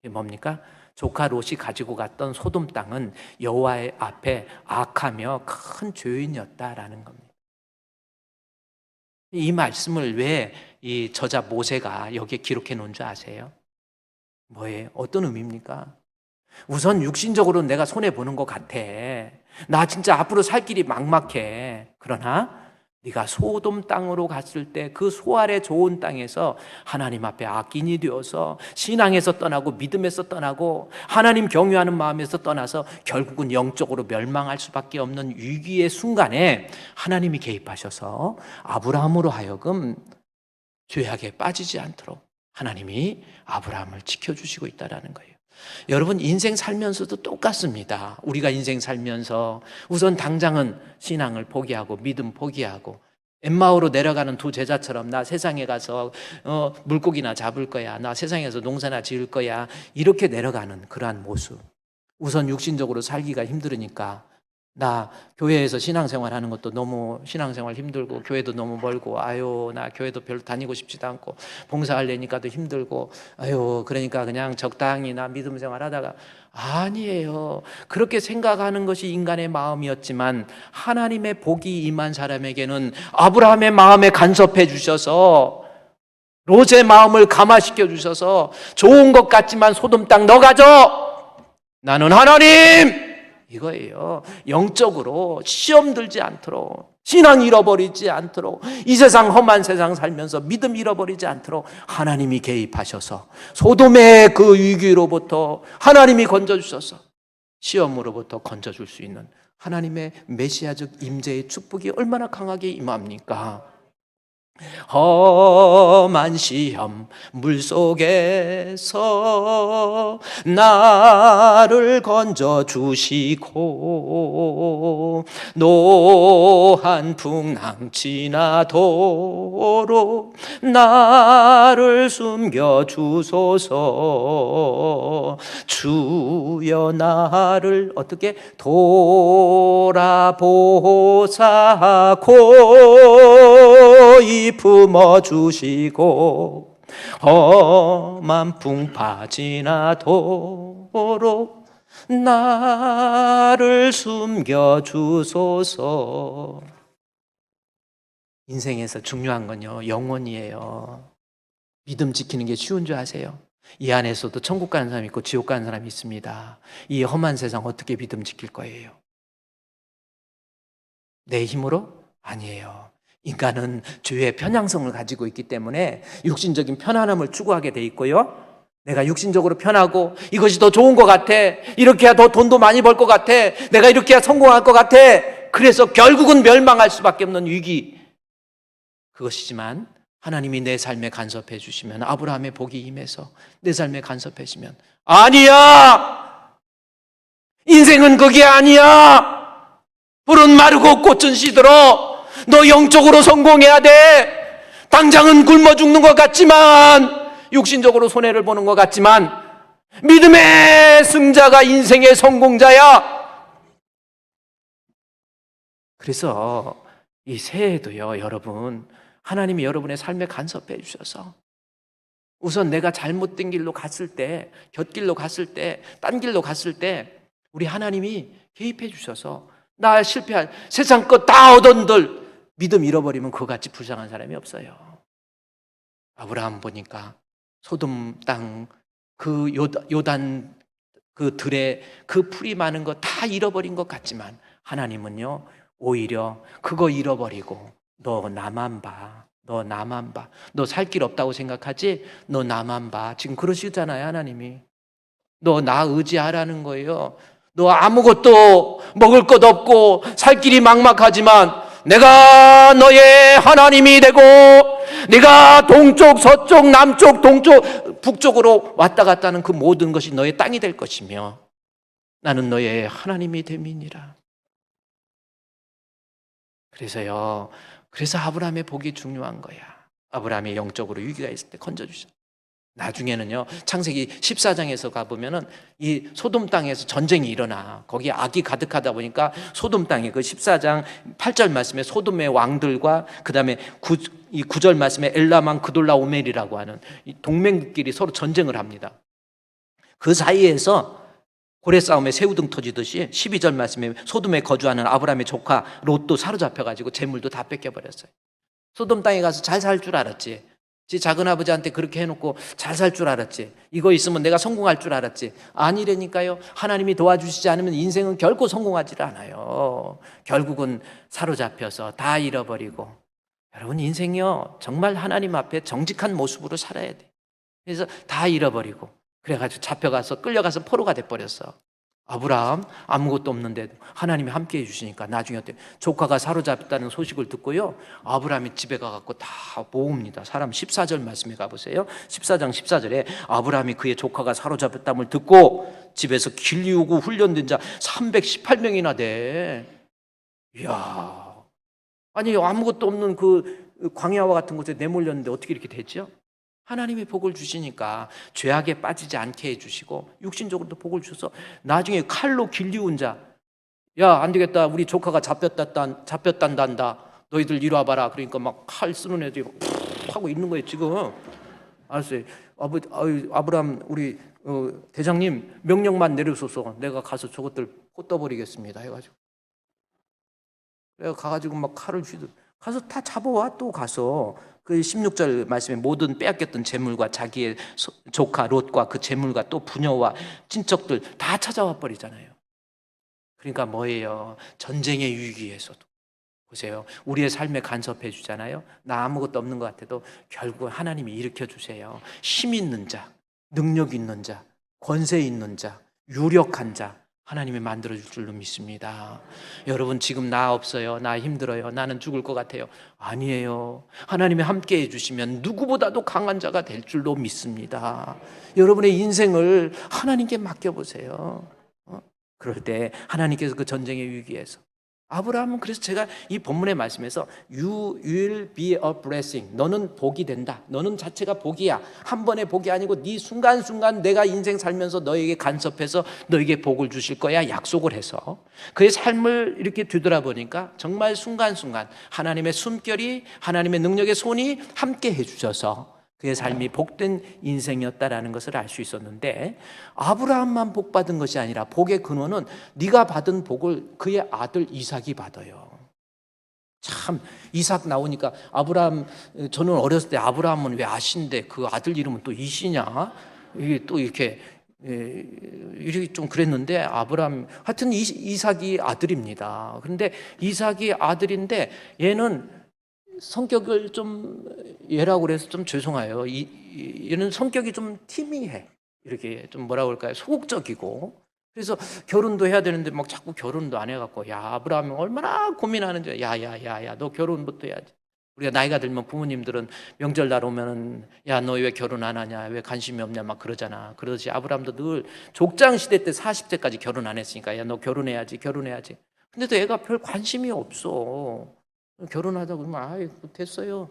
이게 뭡니까? 조카 롯이 가지고 갔던 소돔 땅은 여호와의 앞에 악하며 큰 죄인이었다라는 겁니다. 이 말씀을 왜 이 저자 모세가 여기에 기록해 놓은 줄 아세요? 뭐예요? 어떤 의미입니까? 우선 육신적으로 내가 손해보는 것 같아. 나 진짜 앞으로 살 길이 막막해. 그러나 네가 소돔 땅으로 갔을 때 그 소알의 좋은 땅에서 하나님 앞에 악인이 되어서 신앙에서 떠나고 믿음에서 떠나고 하나님 경외하는 마음에서 떠나서 결국은 영적으로 멸망할 수밖에 없는 위기의 순간에 하나님이 개입하셔서 아브라함으로 하여금 죄악에 빠지지 않도록 하나님이 아브라함을 지켜주시고 있다는 거예요. 여러분 인생 살면서도 똑같습니다. 우리가 인생 살면서 우선 당장은 신앙을 포기하고 믿음 포기하고 엠마오로 내려가는 두 제자처럼 나 세상에 가서 물고기나 잡을 거야. 나 세상에서 농사나 지을 거야. 이렇게 내려가는 그러한 모습. 우선 육신적으로 살기가 힘들으니까 나 교회에서 신앙생활 하는 것도 너무 신앙생활 힘들고 교회도 너무 멀고 아유 나 교회도 별로 다니고 싶지도 않고 봉사하려니까도 힘들고 아유 그러니까 그냥 적당히 나 믿음 생활 하다가 아니에요. 그렇게 생각하는 것이 인간의 마음이었지만 하나님의 복이 임한 사람에게는 아브라함의 마음에 간섭해 주셔서 롯의 마음을 감화시켜 주셔서 좋은 것 같지만 소돔 땅 너 가져. 나는 하나님 이거예요. 영적으로 시험 들지 않도록 신앙 잃어버리지 않도록, 이 세상 험한 세상 살면서 믿음 잃어버리지 않도록 하나님이 개입하셔서 소돔의 그 위기로부터 하나님이 건져주셔서 시험으로부터 건져줄 수 있는 하나님의 메시아적 임재의 축복이 얼마나 강하게 임합니까? 험한 시험 물속에서 나를 건져주시고 노한 풍랑 지나도록 나를 숨겨주소서. 주여 나를 어떻게 돌아보사 고이 품어주시고 험한 풍파 지나도록 나를 숨겨주소서. 인생에서 중요한 건요, 영혼이에요. 믿음 지키는 게 쉬운 줄 아세요? 이 안에서도 천국 가는 사람이 있고 지옥 가는 사람이 있습니다. 이 험한 세상 어떻게 믿음 지킬 거예요? 내 힘으로? 아니에요. 인간은 죄의 편향성을 가지고 있기 때문에 육신적인 편안함을 추구하게 돼 있고요, 내가 육신적으로 편하고 이것이 더 좋은 것 같아, 이렇게 해야 더 돈도 많이 벌 것 같아, 내가 이렇게 해야 성공할 것 같아, 그래서 결국은 멸망할 수밖에 없는 위기, 그것이지만 하나님이 내 삶에 간섭해 주시면, 아브라함의 복이 임해서 내 삶에 간섭해지면, 아니야, 인생은 그게 아니야, 푸른 마르고 꽃은 시들어, 너 영적으로 성공해야 돼. 당장은 굶어 죽는 것 같지만, 육신적으로 손해를 보는 것 같지만, 믿음의 승자가 인생의 성공자야. 그래서 이 새해에도요, 여러분, 하나님이 여러분의 삶에 간섭해 주셔서 우선 내가 잘못된 길로 갔을 때, 곁길로 갔을 때, 딴 길로 갔을 때 우리 하나님이 개입해 주셔서 나 실패한 세상 것 다 얻은들 믿음 잃어버리면 그거같이 불쌍한 사람이 없어요. 아브라함 보니까 소돔 땅 그 요단 그 들에 그 풀이 많은 거 다 잃어버린 것 같지만 하나님은요, 오히려 그거 잃어버리고 너 나만 봐, 너 나만 봐, 너 살 길 없다고 생각하지? 너 나만 봐. 지금 그러시잖아요, 하나님이. 너 나 의지하라는 거예요. 너 아무것도 먹을 것 없고 살 길이 막막하지만 내가 너의 하나님이 되고, 네가 동쪽, 서쪽, 남쪽, 동쪽, 북쪽으로 왔다 갔다 하는 그 모든 것이 너의 땅이 될 것이며 나는 너의 하나님이 됨이니라. 그래서 아브라함의 복이 중요한 거야. 아브라함이 영적으로 위기가 있을 때 건져주셔. 나중에는요, 창세기 14장에서 가보면은 이 소돔 땅에서 전쟁이 일어나. 거기에 악이 가득하다 보니까 소돔 땅에 그 14장 8절 말씀에 소돔의 왕들과 그 다음에 이 9절 말씀에 엘라만 그돌라 오멜이라고 하는 이 동맹끼리 서로 전쟁을 합니다. 그 사이에서 고래 싸움에 새우등 터지듯이 12절 말씀에 소돔에 거주하는 아브라함의 조카 롯도 사로잡혀가지고 재물도 다 뺏겨버렸어요. 소돔 땅에 가서 잘 살 줄 알았지. 지 작은아버지한테 그렇게 해놓고 잘 살 줄 알았지. 이거 있으면 내가 성공할 줄 알았지. 아니라니까요. 하나님이 도와주시지 않으면 인생은 결코 성공하지 않아요. 결국은 사로잡혀서 다 잃어버리고. 여러분, 인생이요, 정말 하나님 앞에 정직한 모습으로 살아야 돼. 그래서 다 잃어버리고 그래가지고 잡혀가서 끌려가서 포로가 돼버렸어. 아브라함 아무것도 없는데 하나님이 함께 해주시니까 나중에 어때? 조카가 사로잡혔다는 소식을 듣고요, 아브라함이 집에 가갖고 다 모읍니다. 사람 14절 말씀에 가보세요. 14장 14절에 아브라함이 그의 조카가 사로잡혔다는 듣고 집에서 길리우고 훈련된 자 318명이나 돼. 이야, 아니 아무것도 없는 그 광야와 같은 곳에 내몰렸는데 어떻게 이렇게 됐죠? 하나님이 복을 주시니까 죄악에 빠지지 않게 해주시고 육신적으로도 복을 주셔서 나중에 칼로 길리운 자, 야, 안 되겠다, 우리 조카가 잡혔단다, 너희들 이리 와봐라. 그러니까 막 칼 쓰는 애들이 푹 하고 있는 거예요 지금. 알았어요. 아브라함 우리 대장님 명령만 내려줘서 내가 가서 저것들 꽂아버리겠습니다 해가지고, 내가 가가지고 막 칼을 쥐듯 가서 다 잡아와. 또 가서 그 16절 말씀에 모든 빼앗겼던 재물과 자기의 조카 롯과 그 재물과 또 부녀와 친척들 다 찾아와 버리잖아요. 그러니까 뭐예요? 전쟁의 위기에서도 보세요. 우리의 삶에 간섭해 주잖아요. 나 아무것도 없는 것 같아도 결국 하나님이 일으켜 주세요. 힘 있는 자, 능력 있는 자, 권세 있는 자, 유력한 자, 하나님이 만들어줄 줄로 믿습니다. 여러분 지금 나 없어요, 나 힘들어요, 나는 죽을 것 같아요. 아니에요. 하나님이 함께 해주시면 누구보다도 강한 자가 될 줄로 믿습니다. 여러분의 인생을 하나님께 맡겨보세요. 그럴 때 하나님께서 그 전쟁의 위기에서, 아브라함은, 그래서 제가 이 본문의 말씀에서 You will be a blessing, 너는 복이 된다, 너는 자체가 복이야, 한 번의 복이 아니고 네 순간순간 내가 인생 살면서 너에게 간섭해서 너에게 복을 주실 거야 약속을 해서 그의 삶을 이렇게 뒤돌아보니까 정말 순간순간 하나님의 숨결이, 하나님의 능력의 손이 함께 해주셔서 그의 삶이 복된 인생이었다라는 것을 알 수 있었는데, 아브라함만 복 받은 것이 아니라 복의 근원은 네가 받은 복을 그의 아들 이삭이 받아요. 참, 이삭 나오니까 아브라함, 저는 어렸을 때 아브라함은 왜 아신데 그 아들 이름은 또 이시냐, 이게 또 이렇게 좀 그랬는데, 아브라함 하여튼 이삭이 아들입니다. 그런데 이삭이 아들인데 얘는 성격을 좀, 얘라고 그래서 좀 죄송해요. 얘는 성격이 좀 티미해. 이렇게 좀 뭐라고 할까요? 소극적이고. 그래서 결혼도 해야 되는데 막 자꾸 결혼도 안 해갖고, 야, 아브라함이 얼마나 고민하는지, 야, 너 결혼부터 해야지. 우리가 나이가 들면 부모님들은 명절날 오면은, 야, 너 왜 결혼 안 하냐, 왜 관심이 없냐 막 그러잖아. 그러듯이 아브라함도 늘 족장시대 때 40세까지 결혼 안 했으니까, 야, 너 결혼해야지. 근데 또 애가 별 관심이 없어. 결혼하자고 그러면 아이 됐어요.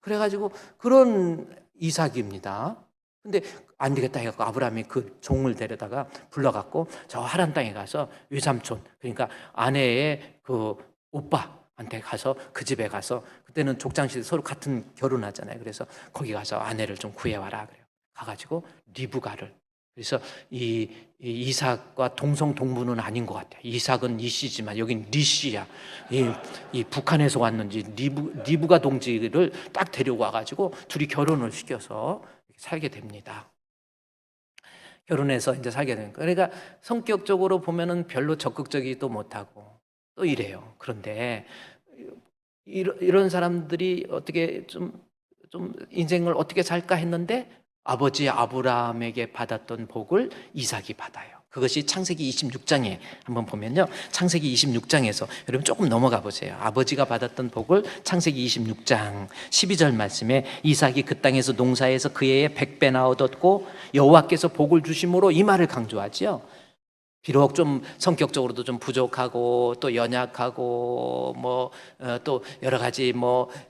그래가지고 그런 이삭입니다. 근데 안 되겠다 해갖고 아브라함이 그 종을 데려다가 불러갖고 저 하란 땅에 가서 외삼촌, 그러니까 아내의 그 오빠한테 가서 그 집에 가서, 그때는 족장시대 서로 같은 결혼하잖아요. 그래서 거기 가서 아내를 좀 구해와라 그래요. 가가지고 리브가를, 그래서 이 이삭과 동성동부는 아닌 것 같아요. 이삭은 이씨지만 여긴 리씨야. 이 북한에서 왔는지 리브가 동지를 딱 데려와가지고 둘이 결혼을 시켜서 살게 됩니다. 결혼해서 이제 살게 되는 거예요. 그러니까 성격적으로 보면은 별로 적극적이지도 못하고 또 이래요. 그런데 이런 사람들이 어떻게 좀 인생을 어떻게 살까 했는데, 아버지 아브라함에게 받았던 복을 이삭이 받아요. 그것이 창세기 26장에 한번 보면요, 창세기 26장에서 여러분 조금 넘어가 보세요. 아버지가 받았던 복을 창세기 26장 12절 말씀에, 이삭이 그 땅에서 농사해서 그 해에 100배나 얻었고 여호와께서 복을 주심으로, 이 말을 강조하죠. 비록 좀 성격적으로도 좀 부족하고 또 연약하고 또 여러 가지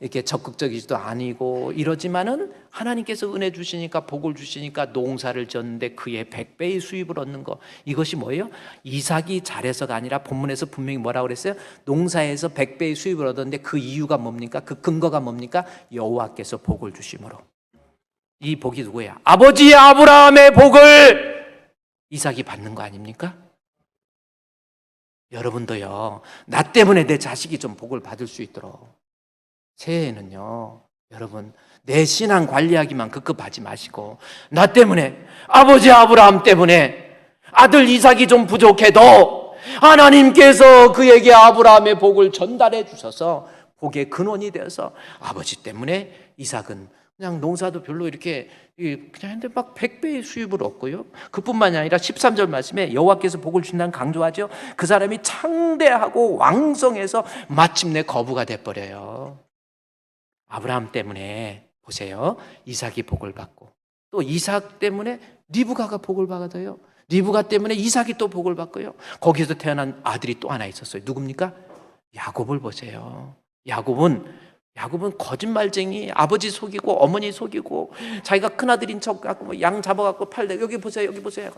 이렇게 적극적이지도 아니고 이러지만은 하나님께서 은혜 주시니까, 복을 주시니까 농사를 졌는데 그의 100배의 수입을 얻는 거, 이것이 뭐예요? 이삭이 잘해서가 아니라 본문에서 분명히 뭐라고 그랬어요? 농사에서 100배의 수입을 얻었는데 그 이유가 뭡니까? 그 근거가 뭡니까? 여호와께서 복을 주심으로. 이 복이 누구야? 아버지 아브라함의 복을 이삭이 받는 거 아닙니까? 여러분도요, 나 때문에 내 자식이 좀 복을 받을 수 있도록 새해에는요, 여러분 내 신앙 관리하기만 급급하지 마시고, 나 때문에, 아버지 아브라함 때문에 아들 이삭이 좀 부족해도 하나님께서 그에게 아브라함의 복을 전달해 주셔서 복의 근원이 되어서, 아버지 때문에 이삭은 그냥 농사도 별로 이렇게 그냥 했는데 막 100배의 수입을 얻고요. 그뿐만이 아니라 13절 말씀에 여호와께서 복을 준다는 강조하죠. 그 사람이 창대하고 왕성해서 마침내 거부가 돼버려요. 아브라함 때문에 보세요, 이삭이 복을 받고, 또 이삭 때문에 리브가가 복을 받아요. 리브가 때문에 이삭이 또 복을 받고요. 거기서 태어난 아들이 또 하나 있었어요. 누굽니까? 야곱을 보세요. 야곱은 거짓말쟁이, 아버지 속이고 어머니 속이고 자기가 큰아들인 척 갖고 양 잡아갖고 팔대, 여기 보세요.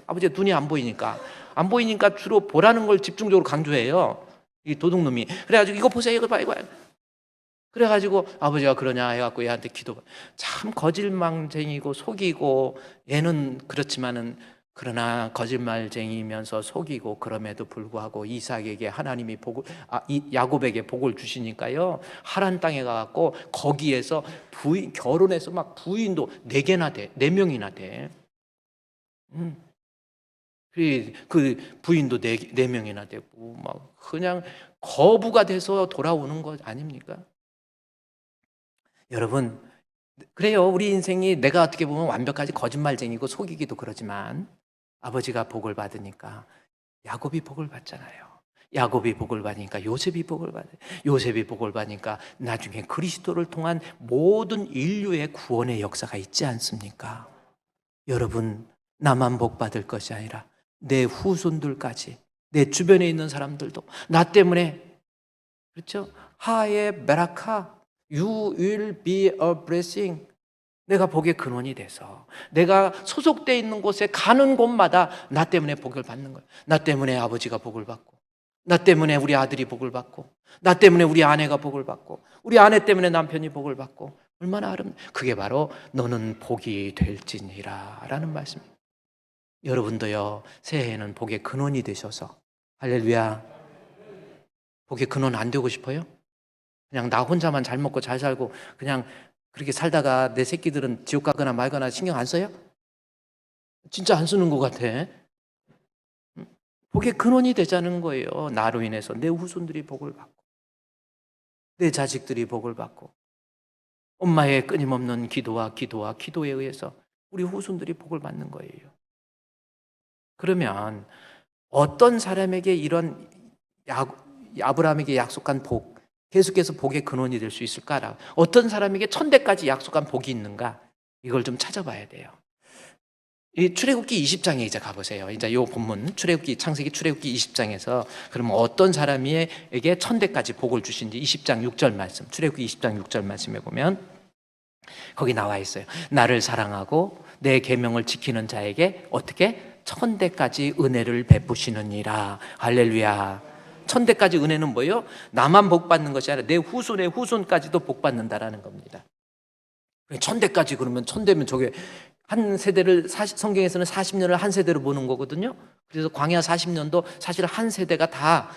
아버지가 눈이 안 보이니까 주로 보라는 걸 집중적으로 강조해요, 이 도둑놈이. 그래가지고 이거 보세요, 이거 봐. 그래가지고 아버지가 그러냐 해갖고 얘한테 참 거짓말쟁이고 속이고, 얘는 그렇지만은 그러나 거짓말쟁이면서 속이고, 그럼에도 불구하고 이삭에게 하나님이 야곱에게 복을 주시니까요, 하란 땅에 가갖고 거기에서 결혼해서 막 부인도 4명이나 돼. 그 부인도 네 명이나 되고 막 그냥 거부가 돼서 돌아오는 것 아닙니까? 여러분, 그래요. 우리 인생이 내가 어떻게 보면 완벽하지 거짓말쟁이고 속이기도 그러지만 아버지가 복을 받으니까 야곱이 복을 받잖아요. 야곱이 복을 받으니까 요셉이 복을 받아요. 요셉이 복을 받으니까 나중에 그리스도를 통한 모든 인류의 구원의 역사가 있지 않습니까? 여러분, 나만 복 받을 것이 아니라 내 후손들까지, 내 주변에 있는 사람들도 나 때문에, 그렇죠? 하에 베라카, you will be a blessing. 내가 복의 근원이 돼서 내가 소속되어 있는 곳에 가는 곳마다 나 때문에 복을 받는 거예요. 나 때문에 아버지가 복을 받고, 나 때문에 우리 아들이 복을 받고, 나 때문에 우리 아내가 복을 받고, 우리 아내 때문에 남편이 복을 받고. 얼마나 그게 바로 너는 복이 될지니라 라는 말씀입니다. 여러분도요, 새해에는 복의 근원이 되셔서, 할렐루야, 복의 근원 안 되고 싶어요? 그냥 나 혼자만 잘 먹고 잘 살고 그냥 그렇게 살다가 내 새끼들은 지옥 가거나 말거나 신경 안 써요? 진짜 안 쓰는 것 같아. 복의 근원이 되자는 거예요. 나로 인해서 내 후손들이 복을 받고, 내 자식들이 복을 받고, 엄마의 끊임없는 기도와 기도에 의해서 우리 후손들이 복을 받는 거예요. 그러면 어떤 사람에게 이런 아브라함에게 약속한 복, 계속해서 복의 근원이 될 수 있을까? 어떤 사람에게 천대까지 약속한 복이 있는가? 이걸 좀 찾아봐야 돼요. 이 출애굽기 20장에 이제 가보세요. 이제 요 본문 창세기 출애굽기 20장에서 그러면 어떤 사람에게 천대까지 복을 주신지 20장 6절 말씀, 출애굽기 20장 6절 말씀에 보면 거기 나와 있어요. 나를 사랑하고 내 계명을 지키는 자에게 어떻게 천대까지 은혜를 베푸시느니라. 할렐루야. 천대까지 은혜는 뭐예요? 나만 복 받는 것이 아니라 내 후손의 후손까지도 복 받는다라는 겁니다. 천대까지 그러면 천대면 저게 한 세대를 성경에서는 40년을 한 세대로 보는 거거든요. 그래서 광야 40년도 사실 한 세대가 다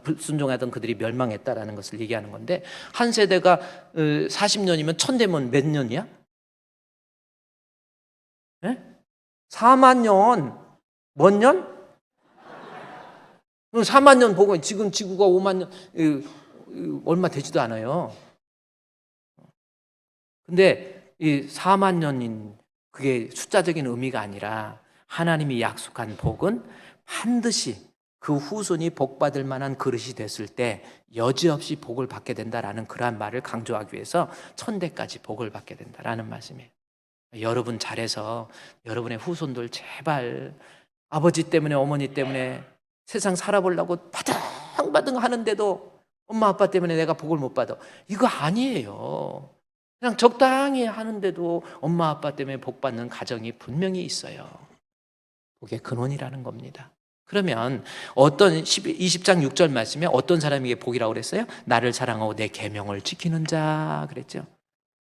불순종하던 그들이 멸망했다라는 것을 얘기하는 건데, 한 세대가 40년이면 천대면 몇 년이야? 네? 4만 년. 몇 년? 4만 년 보고 지금 지구가 5만 년 얼마 되지도 않아요. 근데 이 4만 년인 그게 숫자적인 의미가 아니라 하나님이 약속한 복은 반드시 그 후손이 복받을 만한 그릇이 됐을 때 여지없이 복을 받게 된다라는 그러한 말을 강조하기 위해서 천대까지 복을 받게 된다라는 말씀이에요. 여러분 잘해서 여러분의 후손들 제발 아버지 때문에 어머니 때문에 세상 살아보려고 바등바등 하는데도 엄마 아빠 때문에 내가 복을 못 받아. 이거 아니에요. 그냥 적당히 하는데도 엄마 아빠 때문에 복 받는 가정이 분명히 있어요. 복의 근원이라는 겁니다. 그러면 어떤 20장 6절 말씀에 어떤 사람에게 복이라고 그랬어요? 나를 사랑하고 내 계명을 지키는 자 그랬죠.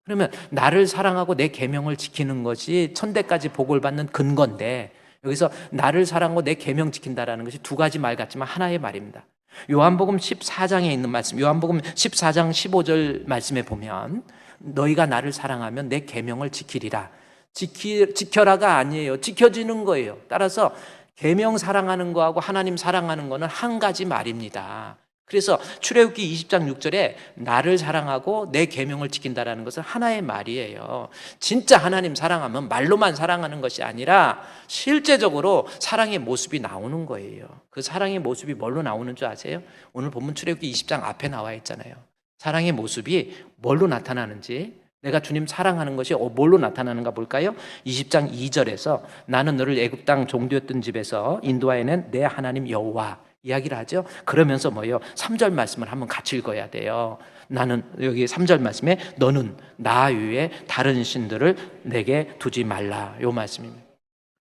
그러면 나를 사랑하고 내 계명을 지키는 것이 천대까지 복을 받는 근거인데, 여기서 나를 사랑하고 내 계명 지킨다라는 것이 두 가지 말 같지만 하나의 말입니다. 요한복음 14장에 있는 말씀, 요한복음 14장 15절 말씀에 보면 너희가 나를 사랑하면 내 계명을 지키리라. 지켜라가 아니에요. 지켜지는 거예요. 따라서 계명 사랑하는 거하고 하나님 사랑하는 거는 한 가지 말입니다. 그래서 출애굽기 20장 6절에 나를 사랑하고 내 계명을 지킨다라는 것은 하나의 말이에요. 진짜 하나님 사랑하면 말로만 사랑하는 것이 아니라 실제적으로 사랑의 모습이 나오는 거예요. 그 사랑의 모습이 뭘로 나오는 줄 아세요? 오늘 본문 출애굽기 20장 앞에 나와 있잖아요. 사랑의 모습이 뭘로 나타나는지, 내가 주님 사랑하는 것이 뭘로 나타나는가 볼까요? 20장 2절에서 나는 너를 애굽 땅 종되었던 집에서 인도하여낸 내 하나님 여호와 이야기를 하죠. 그러면서 뭐예요? 3절 말씀을 한번 같이 읽어야 돼요. 나는 여기 3절 말씀에 너는 나 외에 다른 신들을 내게 두지 말라. 요 말씀입니다.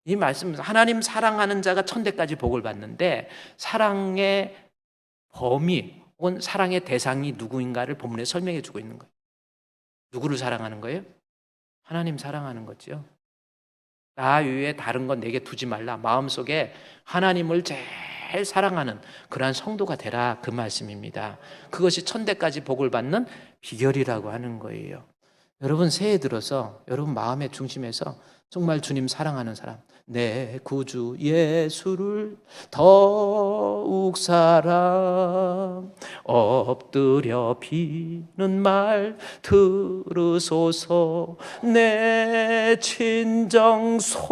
이 말씀은 하나님 사랑하는 자가 천대까지 복을 받는데, 사랑의 범위 혹은 사랑의 대상이 누구인가를 본문에 설명해 주고 있는 거예요. 누구를 사랑하는 거예요? 하나님 사랑하는 거죠. 나 외에 다른 건 내게 두지 말라. 마음속에 하나님을 제일 사랑하는 그러한 성도가 되라, 그 말씀입니다. 그것이 천대까지 복을 받는 비결이라고 하는 거예요. 여러분 새해 들어서 여러분 마음의 중심에서 정말 주님 사랑하는 사람, 내 구주 예수를 더욱 사랑, 엎드려 비는 말 들으소서. 내 친정 소원이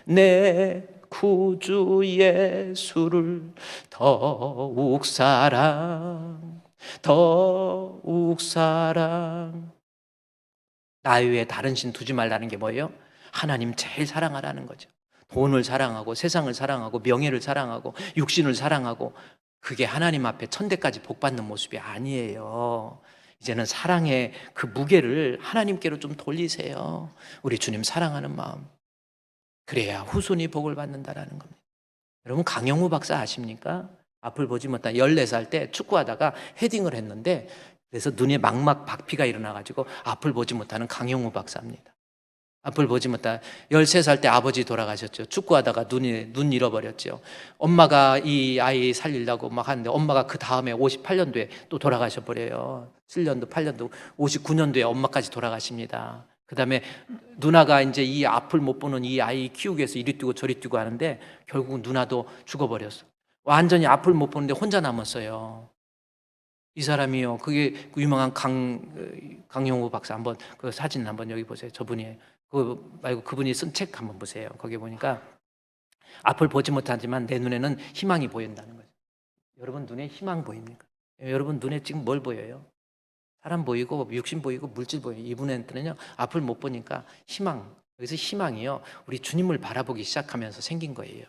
내 구주 예수를 더욱 사랑, 더욱 사랑. 나 외에 다른 신 두지 말라는 게 뭐예요? 하나님 제일 사랑하라는 거죠. 돈을 사랑하고 세상을 사랑하고 명예를 사랑하고 육신을 사랑하고, 그게 하나님 앞에 천대까지 복받는 모습이 아니에요. 이제는 사랑의 그 무게를 하나님께로 좀 돌리세요. 우리 주님 사랑하는 마음, 그래야 후손이 복을 받는다라는 겁니다. 여러분, 강영우 박사 아십니까? 앞을 보지 못한 14살 때 축구하다가 헤딩을 했는데, 그래서 눈에 망막 박피가 일어나가지고 앞을 보지 못하는 강영우 박사입니다. 앞을 보지 못한 13살 때 아버지 돌아가셨죠. 축구하다가 눈 잃어버렸죠. 엄마가 이 아이 살리려고 막 하는데, 엄마가 그 다음에 58년도에 또 돌아가셔버려요. 7년도, 8년도, 59년도에 엄마까지 돌아가십니다. 그 다음에 누나가 이제 이 앞을 못 보는 이 아이 키우기 위해서 이리 뛰고 저리 뛰고 하는데, 결국 누나도 죽어버렸어. 완전히 앞을 못 보는데 혼자 남았어요. 이 사람이요, 그게 그 유명한 강용우 박사, 한번 그 사진 한번 여기 보세요. 저분이, 그거 말고 그분이 쓴 책 한번 보세요. 거기 보니까 앞을 보지 못하지만 내 눈에는 희망이 보인다는 거죠. 여러분 눈에 희망 보입니까? 여러분 눈에 지금 뭘 보여요? 사람 보이고 육신 보이고 물질 보여요. 이분한테는요, 앞을 못 보니까 희망, 여기서 희망이요, 우리 주님을 바라보기 시작하면서 생긴 거예요.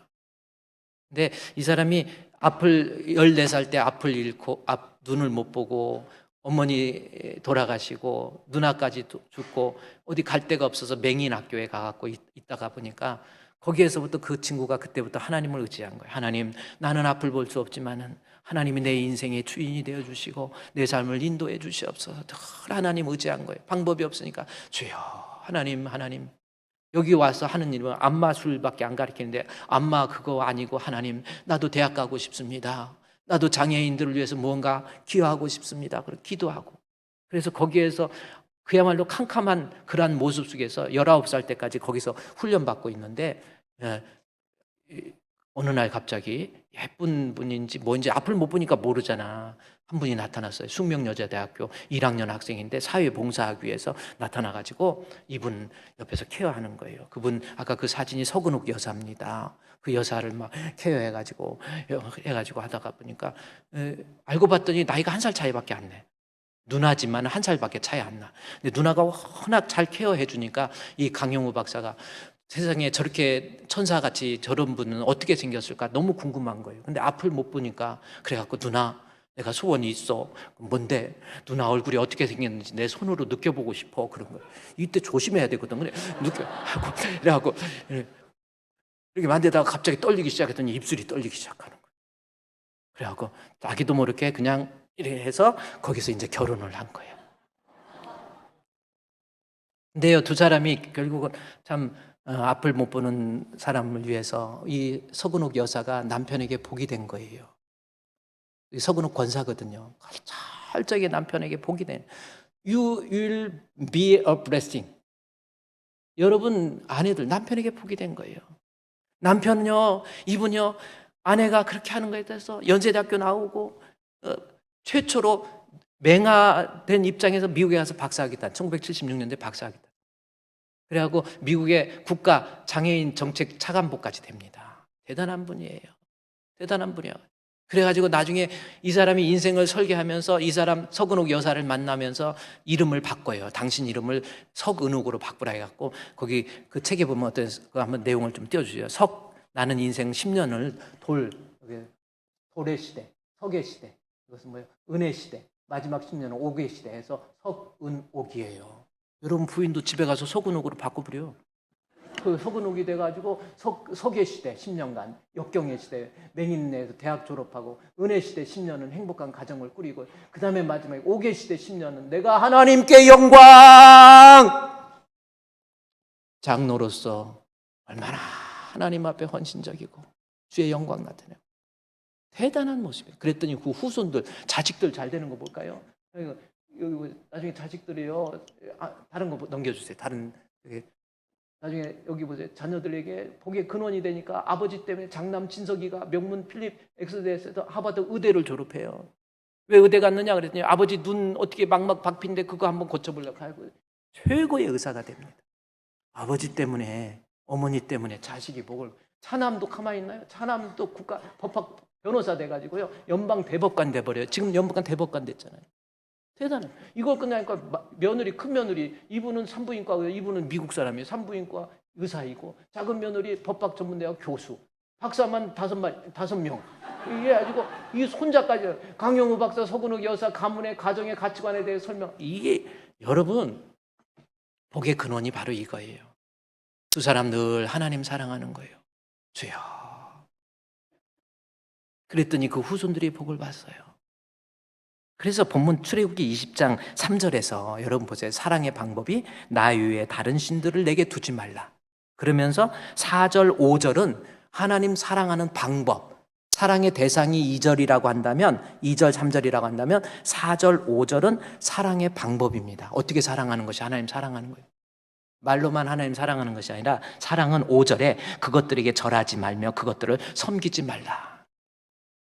근데 이 사람이 14살 때 앞을 잃고 눈을 못 보고, 어머니 돌아가시고 누나까지 죽고 어디 갈 데가 없어서 맹인 학교에 가갖고 있다가 보니까, 거기에서부터 그 친구가 그때부터 하나님을 의지한 거예요. 하나님, 나는 앞을 볼 수 없지만은 하나님이 내 인생의 주인이 되어 주시고 내 삶을 인도해 주시옵소서. 늘 하나님 의지한 거예요. 방법이 없으니까 주여 하나님, 하나님. 여기 와서 하는 일은 안마 술밖에 안 가르치는데, 안마 그거 아니고, 하나님, 나도 대학 가고 싶습니다. 나도 장애인들을 위해서 무언가 기여하고 싶습니다. 그렇게 기도하고. 그래서 거기에서 그야말로 캄캄한 그러한 모습 속에서 19살 때까지 거기서 훈련받고 있는데, 어느 날 갑자기 예쁜 분인지 뭔지 앞을 못 보니까 모르잖아. 한 분이 나타났어요. 숙명여자대학교 1학년 학생인데 사회봉사하기 위해서 나타나가지고 이분 옆에서 케어하는 거예요. 그분, 아까 그 사진이 서근옥 여사입니다. 그 여사를 막 케어해가지고 하다가 보니까, 알고 봤더니 나이가 1살 차이밖에 안 나. 누나지만 1살밖에 차이 안 나. 근데 누나가 워낙 잘 케어해 주니까 이 강용우 박사가, 세상에 저렇게 천사같이 저런 분은 어떻게 생겼을까 너무 궁금한 거예요. 근데 앞을 못 보니까, 그래갖고 누나, 내가 소원이 있어. 뭔데? 누나 얼굴이 어떻게 생겼는지 내 손으로 느껴보고 싶어. 그런 거예요. 이때 조심해야 되거든. 그래갖고 이렇게 만들다가 갑자기 떨리기 시작했더니 입술이 떨리기 시작하는 거예요. 그래갖고 자기도 모르게 그냥 이래 해서 거기서 이제 결혼을 한 거예요. 근데요, 두 사람이 결국은 참 앞을 못 보는 사람을 위해서 이 서근옥 여사가 남편에게 복이 된 거예요. 서근옥 권사거든요. 철저하게 남편에게 복이 된, You will be a blessing. 여러분 아내들 남편에게 복이 된 거예요. 남편은요, 이분요, 아내가 그렇게 하는 거에 대해서 연세대학교 나오고 최초로 맹아된 입장에서 미국에 가서 박사학위단, 1976년도에 박사학위단. 그래갖고 미국의 국가 장애인 정책 차관보까지 됩니다. 대단한 분이에요. 대단한 분이에요. 그래가지고 나중에 이 사람이 인생을 설계하면서 이 사람 서근옥 여사를 만나면서 이름을 바꿔요. 당신 이름을 석은옥으로 바꾸라 해갖고, 거기 그 책에 보면 어떤 그 한번 내용을 좀 띄워주세요. 나는 인생 10년을 돌의 시대, 석의 시대, 이것은 뭐예요? 은혜 시대, 마지막 10년은 옥의 시대 해서 석은옥이에요. 여러분 부인도 집에 가서 석은옥으로 바꿔버려. 그 석은옥이 돼가지고 석의 시대 10년간, 역경의 시대, 맹인내에서 대학 졸업하고, 은혜 시대 10년은 행복한 가정을 꾸리고, 그 다음에 마지막에 옥의 시대 10년은 내가 하나님께 영광! 장로로서 얼마나 하나님 앞에 헌신적이고 주의 영광 나타내고 대단한 모습이에요. 그랬더니 그 후손들, 자식들 잘 되는 거 볼까요? 여기 나중에 자식들이요. 다른 거 넘겨주세요. 다른 나중에 여기 보세요. 자녀들에게 복의 근원이 되니까 아버지 때문에 장남 진석이가 명문 필립 엑스대에서 하버드 의대를 졸업해요. 왜 의대 갔느냐 그랬더니 아버지 눈 어떻게 막막 박핀데 그거 한번 고쳐보려고 하고 최고의 의사가 됩니다. 아버지 때문에 어머니 때문에 자식이 복을. 차남도 가만히 있나요? 차남도 국가 법학 변호사 돼가지고요 연방 대법관 돼버려요. 지금 연방 대법관 됐잖아요. 대단해. 이걸 끝나니까 며느리, 큰 며느리, 이분은 산부인과, 이분은 미국 사람이에요. 산부인과 의사이고, 작은 며느리 법학 전문대학 교수, 박사만 5명. 이게 가지고 이 손자까지 강용우 박사, 서근욱 여사 가문의 가정의 가치관에 대해 설명. 이게 여러분 복의 근원이 바로 이거예요. 두 사람 늘 하나님 사랑하는 거예요. 주여. 그랬더니 그 후손들이 복을 봤어요. 그래서 본문 출애굽기 20장 3절에서 여러분 보세요. 사랑의 방법이 나 외에 다른 신들을 내게 두지 말라. 그러면서 4절 5절은 하나님 사랑하는 방법, 사랑의 대상이 2절이라고 한다면 2절 3절이라고 한다면 4절 5절은 사랑의 방법입니다. 어떻게 사랑하는 것이 하나님 사랑하는 거예요. 말로만 하나님 사랑하는 것이 아니라 사랑은 5절에 그것들에게 절하지 말며 그것들을 섬기지 말라.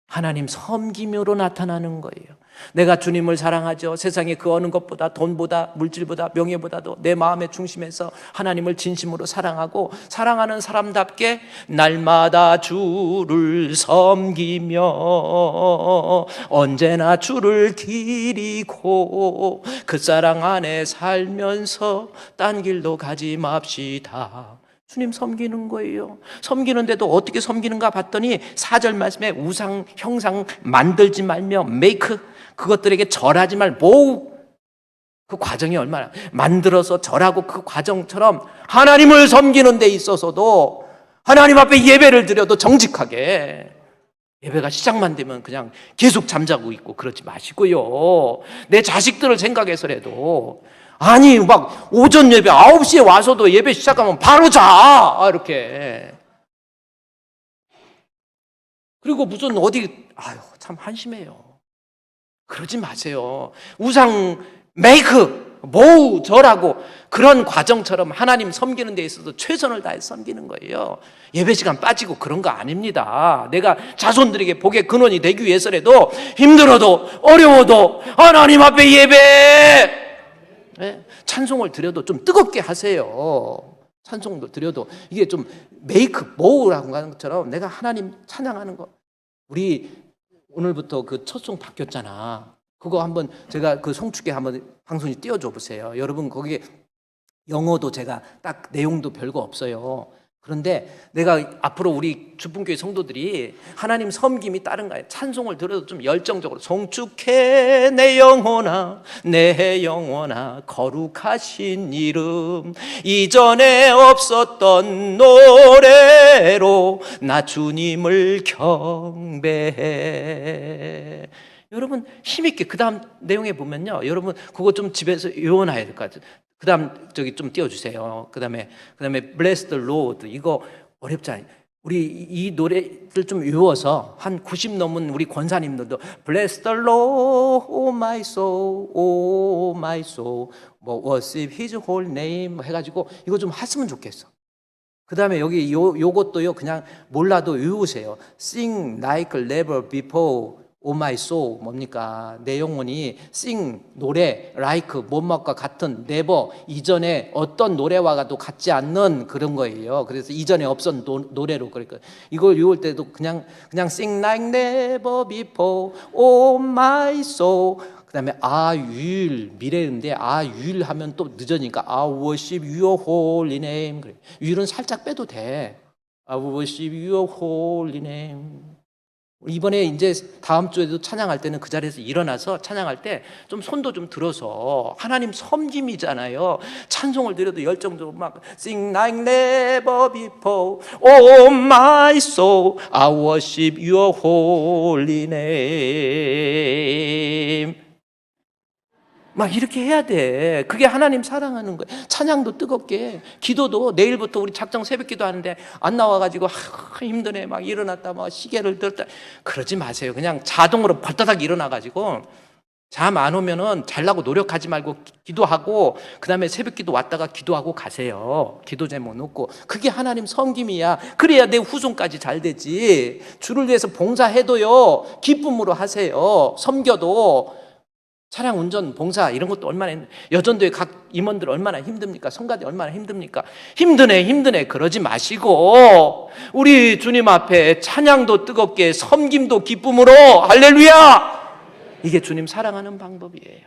하나님 섬김으로 나타나는 거예요. 내가 주님을 사랑하죠. 세상에 그 어느 것보다 돈보다 물질보다 명예보다도 내 마음의 중심에서 하나님을 진심으로 사랑하고 사랑하는 사람답게 날마다 주를 섬기며 언제나 주를 기리고 그 사랑 안에 살면서 딴 길도 가지 맙시다. 주님 섬기는 거예요. 섬기는데도 어떻게 섬기는가 봤더니 4절 말씀에 우상 형상 만들지 말며 메이크 그것들에게 절하지 말 모으 그 과정이 얼마나 만들어서 절하고 그 과정처럼 하나님을 섬기는 데 있어서도 하나님 앞에 예배를 드려도 정직하게 예배가 시작만 되면 그냥 계속 잠자고 있고 그러지 마시고요. 내 자식들을 생각해서라도 아니 막 오전 예배 9시에 와서도 예배 시작하면 바로 자 이렇게. 그리고 무슨 어디 아유 참 한심해요. 그러지 마세요. 우상 메이크 모우 절하고 그런 과정처럼 하나님 섬기는 데 있어서 최선을 다해서 섬기는 거예요. 예배 시간 빠지고 그런 거 아닙니다. 내가 자손들에게 복의 근원이 되기 위해서라도 힘들어도 어려워도 하나님 앞에 예배 네? 찬송을 드려도 좀 뜨겁게 하세요. 찬송도 드려도 이게 좀 메이크 모우라고 하는 것처럼 내가 하나님 찬양하는 거. 우리 오늘부터 그 첫 송 바뀌었잖아. 그거 한번 제가 그 송축에 한번 방송에 띄워줘 보세요. 여러분 거기에 영어도 제가 딱 내용도 별거 없어요. 그런데 내가 앞으로 우리 주분교회 성도들이 하나님 섬김이 다른 거예요. 찬송을 들어도 좀 열정적으로 송축해 내 영혼아 거룩하신 이름 이전에 없었던 노래로 나 주님을 경배해. 여러분 힘있게 그 다음 내용에 보면요. 여러분 그거 좀 집에서 외워놔야 될 것 같아요. 그 다음 저기 좀 띄워주세요. 그 다음에 Bless the Lord 이거 어렵지 않아요. 우리 이 노래를 좀 외워서 한 90 넘은 우리 권사님들도 Bless the Lord, oh my soul, oh my soul 뭐 worship His holy name 해가지고 이거 좀 했으면 좋겠어. 그 다음에 여기 요것도요 그냥 몰라도 외우세요. Sing like never before Oh my soul 뭡니까? 내 영혼이 sing 노래 like 뭐뭐과 같은 never 이전에 어떤 노래와도 같지 않는 그런 거예요. 그래서 이전에 없었던 노래로 그러니까 이걸 외울 때도 그냥 sing like never before Oh my soul 그다음에 I will 미래인데 I will 하면 또 늦으니까 I worship your holy name 그래. will은 살짝 빼도 돼. I worship your holy name 이번에 이제 다음 주에도 찬양할 때는 그 자리에서 일어나서 찬양할 때 좀 손도 좀 들어서 하나님 섬김이잖아요. 찬송을 드려도 열정적으로 막 Sing like never before Oh my soul I worship your holy name 막 이렇게 해야 돼. 그게 하나님 사랑하는 거예요. 찬양도 뜨겁게 기도도 내일부터 우리 작정 새벽 기도 하는데 안 나와가지고 힘드네 막 일어났다 막 시계를 들었다 그러지 마세요. 그냥 자동으로 벌떡 일어나가지고 잠 안 오면은 잘라고 노력하지 말고 기도하고 그다음에 새벽기도 왔다가 기도하고 가세요. 기도 제목 놓고. 그게 하나님 섬김이야. 그래야 내 후손까지 잘 되지. 주를 위해서 봉사해도요 기쁨으로 하세요. 섬겨도. 차량 운전, 봉사 이런 것도 얼마나 여전도의 각 임원들 얼마나 힘듭니까? 성가대 얼마나 힘듭니까? 힘드네 그러지 마시고 우리 주님 앞에 찬양도 뜨겁게 섬김도 기쁨으로 할렐루야! 이게 주님 사랑하는 방법이에요.